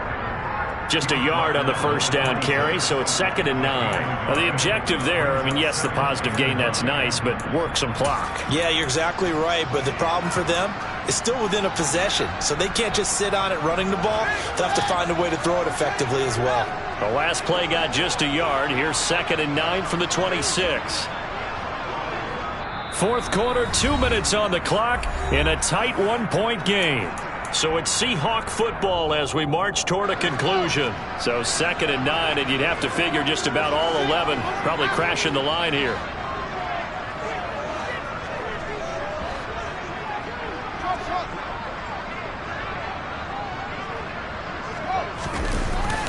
Just a yard on the first down carry, so it's 2nd and 9. Now, the objective there, I mean, yes, the positive gain, that's nice, but work some clock. Yeah, you're exactly right, but the problem for them is still within a possession, so they can't just sit on it running the ball. They'll have to find a way to throw it effectively as well. The last play got just a yard. Here's 2nd and 9 from the 26. Fourth quarter, 2 minutes on the clock in a tight 1-point game. So it's Seahawk football as we march toward a conclusion. So 2nd and 9, and you'd have to figure just about all 11 probably crashing the line here.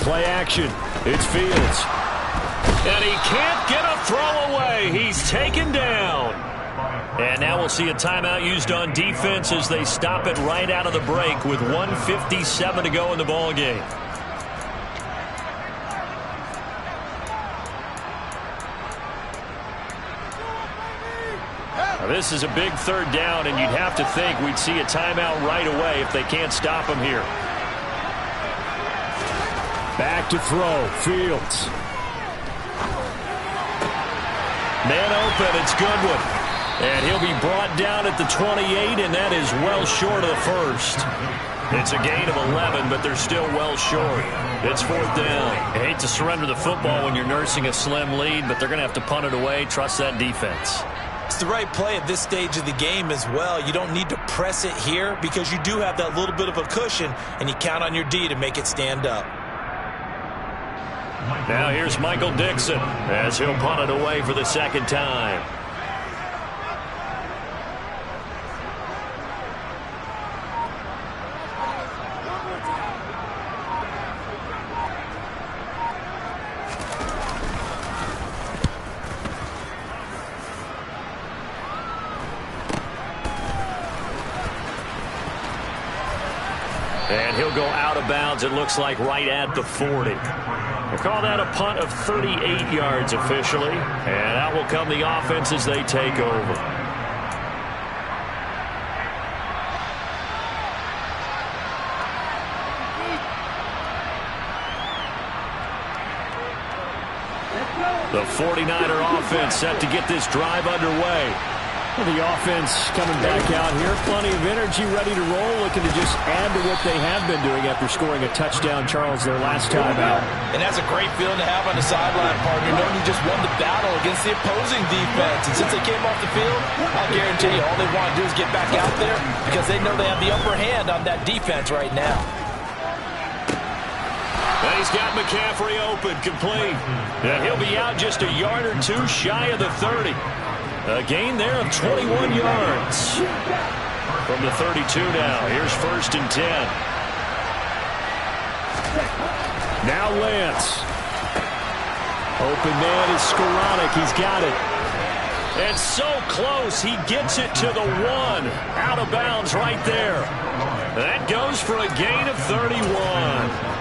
Play action. It's Fields. And he can't get a throw away. He's taken down. And now we'll see a timeout used on defense as they stop it right out of the break with 1:57 to go in the ball game. Now this is a big 3rd down, and you'd have to think we'd see a timeout right away if they can't stop him here. Back to throw. Fields. Man open. It's Goodwin. And he'll be brought down at the 28, and that is well short of the first. It's a gain of 11, but they're still well short. It's 4th down. I hate to surrender the football when you're nursing a slim lead, but they're going to have to punt it away. Trust that defense. It's the right play at this stage of the game as well. You don't need to press it here because you do have that little bit of a cushion, and you count on your D to make it stand up. Now here's Michael Dixon as he'll punt it away for the 2nd time. And he'll go out of bounds, it looks like, right at the 40. We'll call that a punt of 38 yards officially. And out will come the offense as they take over. The 49er offense set to get this drive underway. Well, the offense coming back out here. Plenty of energy, ready to roll, looking to just add to what they have been doing after scoring a touchdown, Charles, their last time out. And that's a great feeling to have on the sideline, partner, knowing you just won the battle against the opposing defense. And since they came off the field, I'll guarantee you all they want to do is get back out there because they know they have the upper hand on that defense right now. And he's got McCaffrey open, complete. And he'll be out just a yard or two shy of the 30. A gain there of 21 yards. From the 32 now. Here's 1st and 10. Now Lance. Open man is Skoranek. He's got it. And so close. He gets it to the 1. Out of bounds right there. That goes for a gain of 31.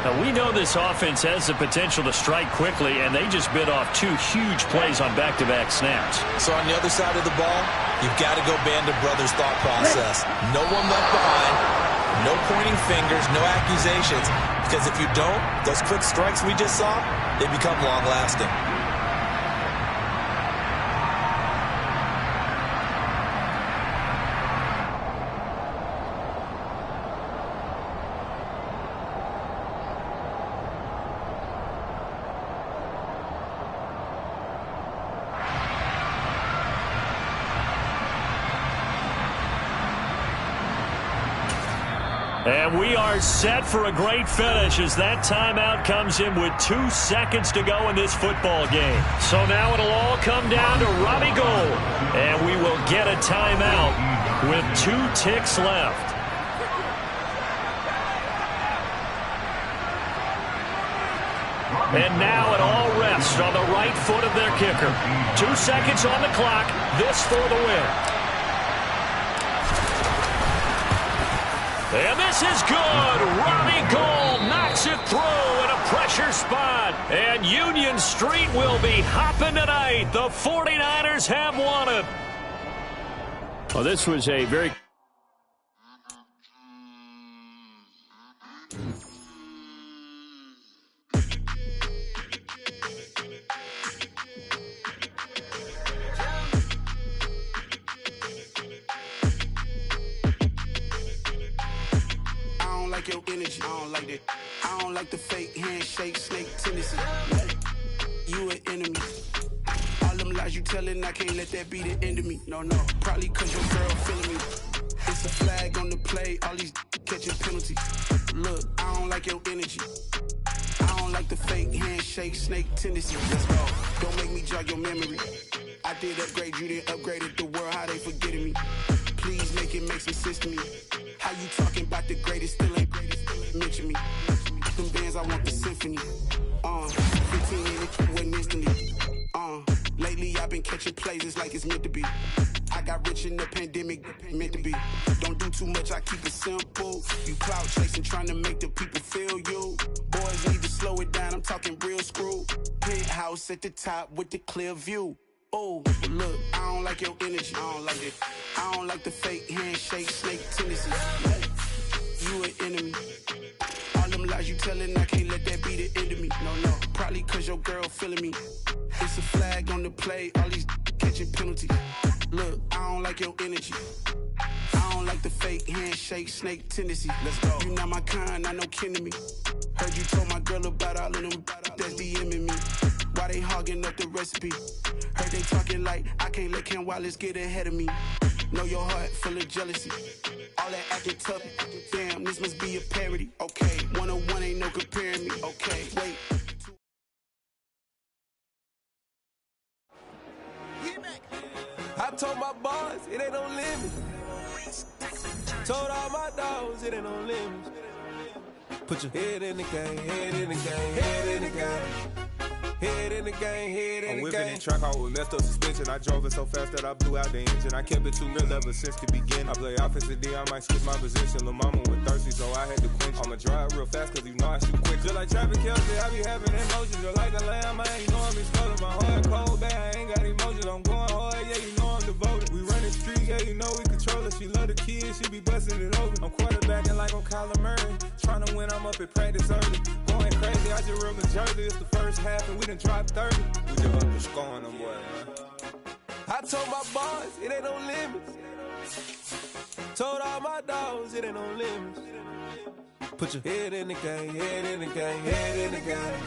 Now, we know this offense has the potential to strike quickly, and they just bit off 2 huge plays on back-to-back snaps. So on the other side of the ball, you've got to go Band of Brothers thought process. No one left behind, no pointing fingers, no accusations, because if you don't, those quick strikes we just saw, they become long-lasting. And we are set for a great finish as that timeout comes in with 2 seconds to go in this football game. So now it'll all come down to Robbie Gould. And we will get a timeout with 2 ticks left. And now it all rests on the right foot of their kicker. 2 seconds on the clock. This for the win. And this is good. Robbie Gould knocks it through in a pressure spot. And Union Street will be hopping tonight. The 49ers have won it. Well, this was a very... Your energy, I don't like that. I don't like the fake handshake, snake tendency. You an enemy. All them lies you telling, I can't let that be the end of me. No, probably cause your girl feeling me. It's a flag on the play, all these catching penalties. Look, I don't like your energy. I don't like the fake handshake, snake tendency. Let's go. Don't make me jog your memory. I did upgrade you, then upgraded the world, how they forgetting me. Please make it make some sense to me. How you talking about the greatest, still ain't mention me. Them bands, I want the symphony. 15 in it, wasn't instantly. Lately I've been catching plays, it's like it's meant to be. I got rich in the pandemic, meant to be. Don't do too much, I keep it simple. You clout chasing, trying to make the people feel you. Boys need to slow it down, I'm talking real screw. Penthouse at the top with the clear view. Oh, look, I don't like your energy. I don't like it. I don't like the fake handshake, snake tendency. You an enemy. All them lies you telling, I can't let that be the end of me. No, probably cause your girl feeling me. It's a flag on the play, all these catching penalties. Look, I don't like your energy. I don't like the fake handshake, snake tendency. Let's go. You not my kind, not no kin to me. Heard you told my girl about all of them that's DMing me. Why they hogging up the recipe? Heard they talking like I can't let Ken Wallace get ahead of me. Know your heart full of jealousy. All that acting tough. Damn, this must be a parody. Okay, 101 ain't no comparing me. Okay, wait. I told my boys it ain't no limit. Told all my dogs it ain't no limits. Put your head in the game, head in the game, head in the game. Head in the game, head in the game. I'm whipping the track out with messed up suspension. I drove it so fast that I blew out the engine. I kept it too real ever since the beginning. I play offensive D, I might switch my position. Lil' mama was thirsty, so I had to quench. I'ma drive real fast, cause you know I shoot quick. Just like Travis Kelce, I be having emotions. Just like the lamb, I ain't know I'm exploding. My heart cold, bad, I ain't got emotions. I'm going hard, yeah, you know I'm devoted. We run the street, yeah, you know we control it. She love the kids, she be busting it over. I'm quarterbacking like I'm Kyler Murray. Trying to win, I'm up at practice early. Going crazy, I just real the jersey. It's the first half, and we done dropped 30. We just up to scoring them, boy, man. I told my boys, it ain't no limits. Told all my dogs, it ain't no limits. Put your head in the game, head in the game, head in the game.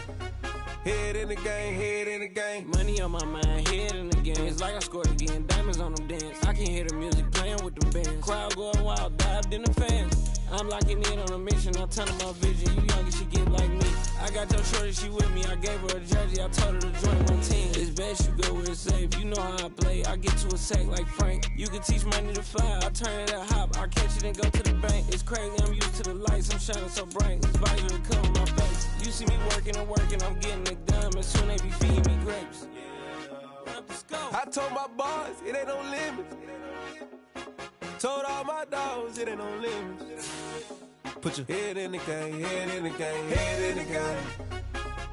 Head in the game, head in the game. Money on my mind, head in the game. It's like I scored again, diamonds on them dance. I can hear the music playing with them bands. Crowd going wild, dived in the fans. I'm locking in on a mission, I'm turning my vision. You young, you should get like me. I got your shorty, she with me. I gave her a jersey, I told her to join my team. It's best you go where it's safe. You know how I play, I get to a sack like Frank. You can teach money to fly, I turn it at hop. I catch it and go to the bank. It's crazy, I'm used to the lights, I'm shining so bright. This visor to come on my face. You see me working and working, I'm getting it done. And soon they be feeding me grapes. I told my boys, it ain't no limits. Told all my dogs, it ain't no limits. Put your head in the game, head in the game, head in the game.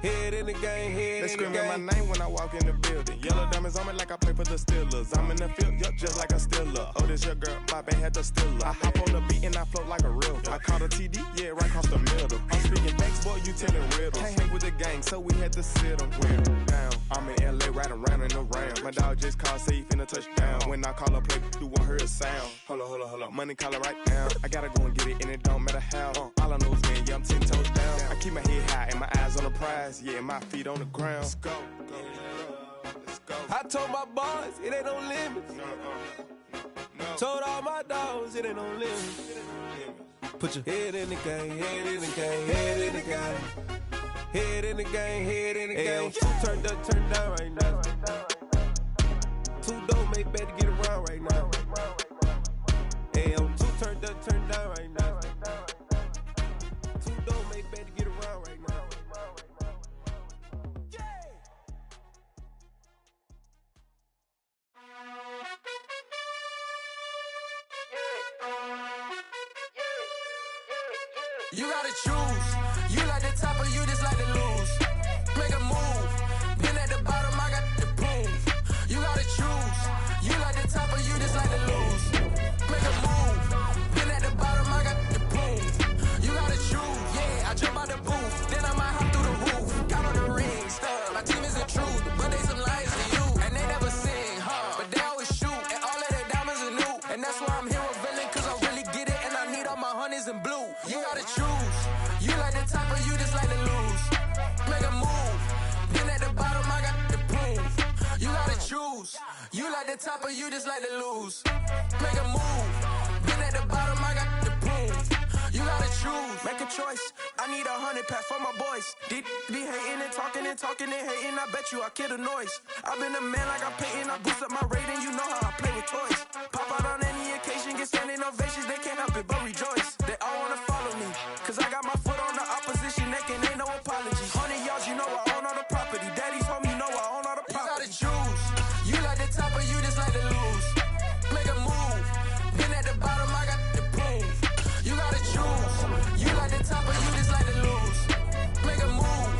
Head in the game, head in the game. They screaming my name when I walk in the building. Yellow diamonds on me like I play for the Steelers. I'm in the field, yup, just like a Steeler. Oh, this your girl, my band had the Steeler. I hop on the beat and I float like a real. I caught a TD, yeah, right across the middle. I'm speaking thanks, boy, you telling riddles. Can't hang with the gang, so we had to sit them down. I'm in LA, riding around in the round. My dog just called, say he finna touchdown. When I call a play, you won't hear a sound. Hold up, money call it right now. I gotta go and get it, and it don't matter how. All I know is, man, yeah, I'm 10 toes down. I keep my head high and my eyes on the prize. Yeah, my feet on the ground. Let's go. Let's go. I told my boys, it ain't no limits. No. Told all my dogs, it ain't no limits. Put your head in the game, head in the game, head in the game. Head in the game, head in the game. Two turned up, turned down right now. Two dope make better get around right now. Hey, I'm two turned up, turned down right now. Two dope make better get around right now. You gotta choose. You like the top or you just like to lose. Make a move. the top of you just like to lose. Make a move. Been at the bottom, I got the proof. You gotta choose, make a choice. I need 100 pack for my boys. Be hating and talking and hating. I bet you I kill the noise. I've been a man like I'm Peyton. I boost up my rating. You know how I play with toys. Pop out on any occasion, get standing ovations. They can't help it but rejoice. They all wanna follow me, cause I got my foot on the opposition neck and ain't no apologies. 100 yards, you know I own all the property. Daddy's home, you know I own all the property. You gotta choose. You like the top or you just like to lose. Make a move. Been at the bottom, I got the proof. You gotta choose. You like the top or you just like to lose. Make a move.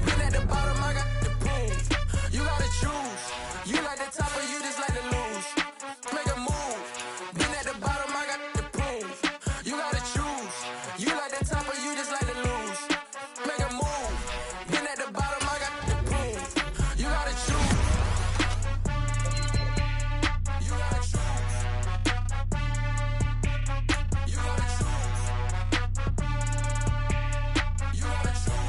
Been at the bottom, I got the proof. You gotta choose. You like the top or you just like to lose. Make a move. Been at the bottom, I got the proof. You gotta choose. You like the top or you just like to lose. Make a move. Been at the bottom, I got the proof. You gotta choose. You gotta choose. You gotta choose. You gotta choose.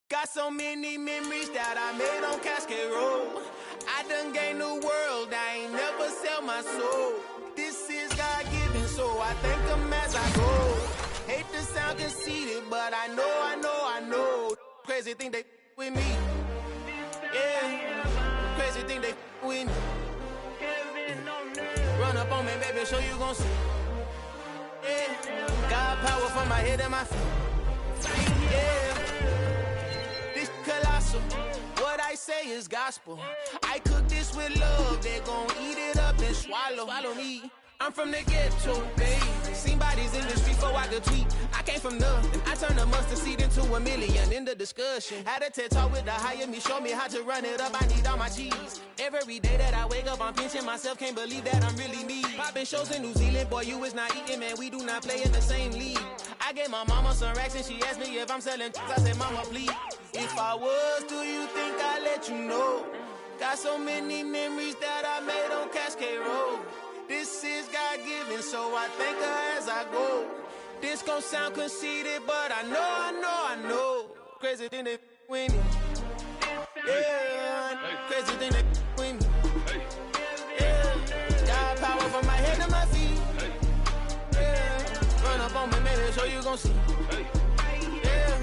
Got so many memories that I made on Cascade Road. I done gained the world, I ain't never sell my soul. This is God-given, so I thank him as I go. Hate to sound conceited, but I know. Crazy thing they with me. Yeah, crazy thing they with me. Run up on me, baby, show you gon' see. Yeah, God power from my head and my feet. Yeah. Colossal. What I say is gospel. I cook this with love. They gon' eat it up and swallow me. I'm from the ghetto, baby. Seen bodies in the street before I could tweet. I came from nothing. I turned a mustard seed into $1 million in the discussion. Had a TED talk with the higher me, show me how to run it up. I need all my cheese. Every day that I wake up, I'm pinching myself. Can't believe that I'm really me. Popping shows in New Zealand, boy, you is not eating, man. We do not play in the same league. I gave my mama some racks and she asked me if I'm selling. I said, mama, please. If I was, do you think I'd let you know? Got so many memories that I made on Cascade Road. This is God-given, so I thank her as I go. This gon' sound conceited, but I know. Crazy thing they with me. Yeah, crazy thing they with me. Yeah, got power from my head to my feet. Yeah, run up on me, maybe so you gon' see. Yeah.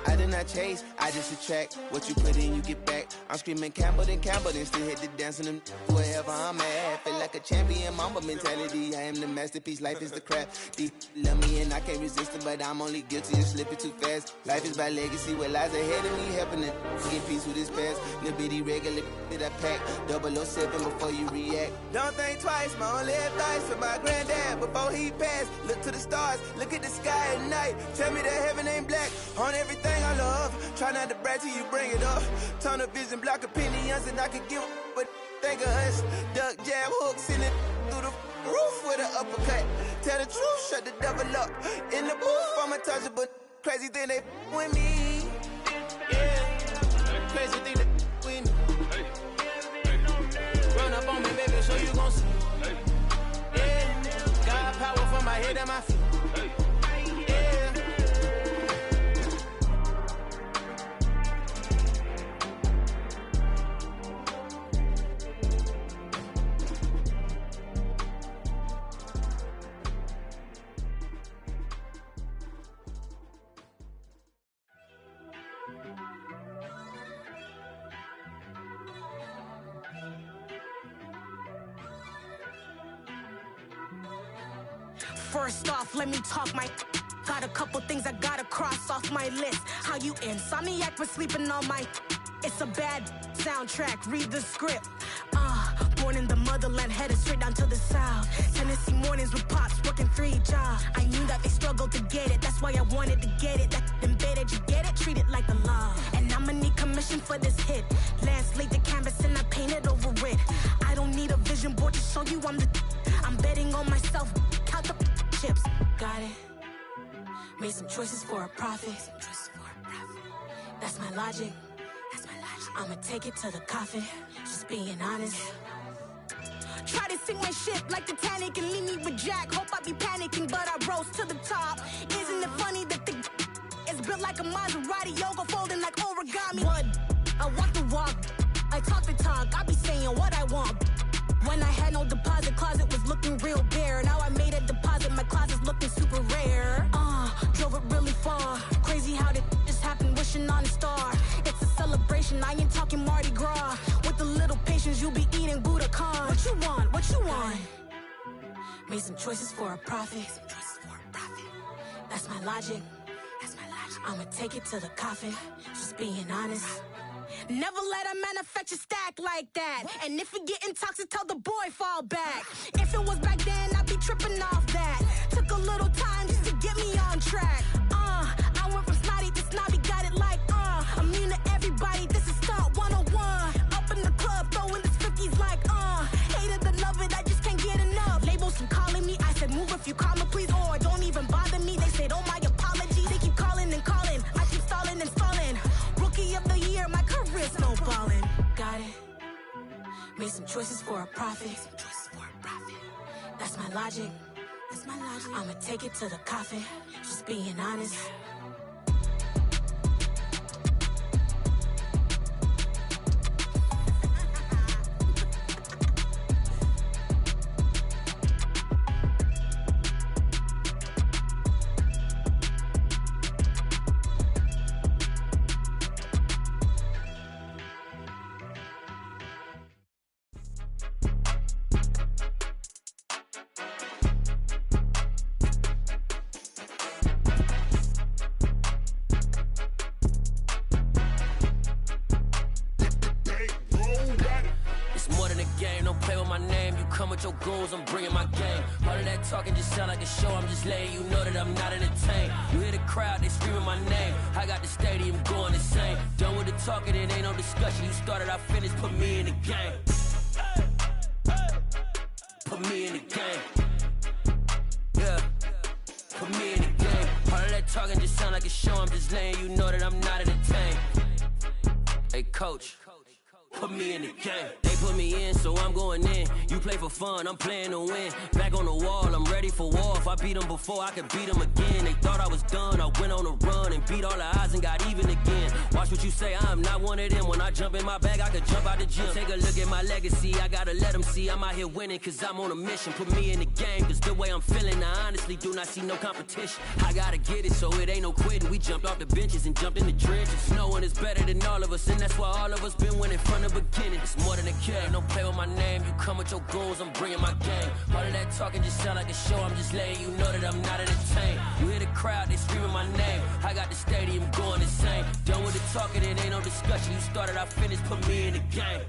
I did not chase, I just attract. What you put in, you get back. I'm screaming Campbell, then still hit the dance and them wherever I'm at. Feel like a champion, mamba mentality. I am the masterpiece, life is the crap. Deep love me and I can't resist it, but I'm only guilty of slipping too fast. Life is by legacy, what lies ahead of me, helping to get peace with this past. Little bitty regular that I pack, 007 before you react. Don't think twice, my only advice for my granddad before he passed. Look to the stars, look at the sky at night. Tell me that heaven ain't black on everything I love. Try not to brag till you bring it up. Tunnel vision, block opinions, and I could give a but think of us. Duck, jab, hook, send it through the roof with an uppercut. Tell the truth, shut the devil up. In the booth, I'm untouchable. Crazy thing they with me. Yeah, crazy thing they with me. Run up on me, baby, so you gon' see. Yeah, got power from my head and my feet. First off, let me talk my. Got a couple things I gotta cross off my list. How you insomniac for sleeping on my. It's a bad soundtrack, read the script. Born in the motherland, headed straight down to the south. Tennessee mornings with pops, working 3 jobs. I knew that they struggled to get it, that's why I wanted to get it. That embedded, you get it, treat it like a law. And I'ma need commission for this hit. Lance laid the canvas and I painted over it. I don't need a vision board to show you I'm the. I'm betting on myself, count the chips. Got it. Made some choices for a profit. That's my logic. I'ma take it to the coffin. Just being honest. Try to sink my ship like Titanic and leave me with Jack. Hope I be panicking, but I rose to the top. Isn't it funny that the is built like a Maserati, yoga folding like origami? What? I walk the walk, I talk the talk, I be saying what I want. When I had no deposit, closet was looking real bare. Now I made a deposit, my closet's looking super rare. Drove it really far. Crazy how did this happen, wishing on a star. It's a celebration, I ain't talking Mardi Gras. With a little patience, you'll be eating Budokan. What you want? What you want? Made some choices for a profit. That's my logic. I'ma take it to the coffin, just being honest. Never let a manufacture stack like that. And if it getting toxic, tell the boy fall back. If it was back then, I'd be tripping off that. Took a little time just to get me on track. I went from snotty to snobby, got it like, immune to everybody, this is stunt 101. Up in the club, throwing this 50s like, hated to love it, I just can't get enough. Labels from calling me, I said move if you call me, please, or don't even bother me. They said, oh my apologies, they keep calling and calling. I keep stalling and stalling. Rookie of the year, my career's snowballing. Got it. Made some choices for a profit. That's my logic. I'ma take it to the coffin, just being honest. Your goals, I'm bringing my game. All of that talking just sound like a show. I'm just letting you know that I'm not entertained. You hear the crowd, they screaming my name. I got the stadium going insane. Done with the talking, it ain't no discussion. You started, I finished, put me in the game. Put me in the game. Yeah, put me in the game. All of that talking just sound like a show. I'm just letting you know that I'm not entertained. Hey, coach, put me in the game. They put me in, so I'm going in. You play for fun, I'm playing to win. Back on the wall, I'm ready for war. If I beat them before, I could beat them again. They thought I was done, I went on a run and beat all the odds and got even again. Watch what you say, I'm not one of them. When I jump in my bag, I could jump out the gym. Take a look at my legacy, I gotta let them see I'm out here winning, cause I'm on a mission. Put me in the game, cause the way I'm feeling, I honestly do not see no competition. I gotta get it, so it ain't no quitting. We jumped off the benches and jumped in the trenches. No one is better than all of us, and that's why all of us been winning from the beginning. It's more than a kid, don't play with my name. You come with your goals, I'm bringing my game. All of that talking just sound like a show. I'm just letting you know that I'm not entertained. You hear the crowd, they screaming my name. I got the stadium going insane. Done with the talking, it ain't no discussion. You started, I finished, put me in the game.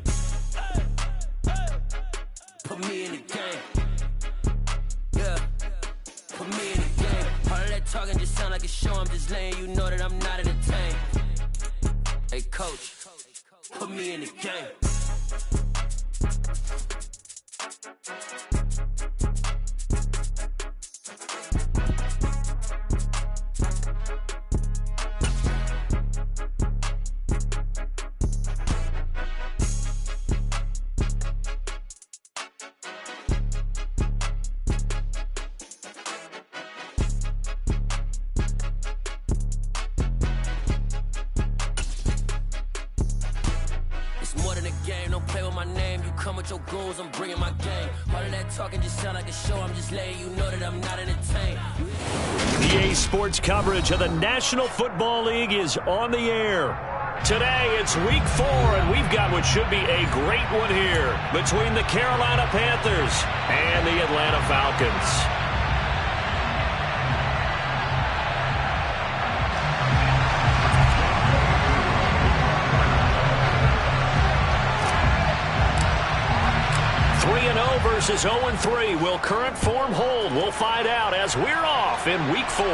Put me in the game. Yeah, put me in the game. All of that talking just sound like a show. I'm just letting you know that I'm not entertained. Hey, coach, put me in the game. Your goals, I'm bringing my game. All of that talking just sound like a show. I'm just letting you know that I'm not entertained. EA Sports coverage of the National Football League is on the air. Today, it's Week 4, and we've got what should be a great one here between the Carolina Panthers and the Atlanta Falcons. Versus 0-3. Will current form hold? We'll find out as we're off in Week 4.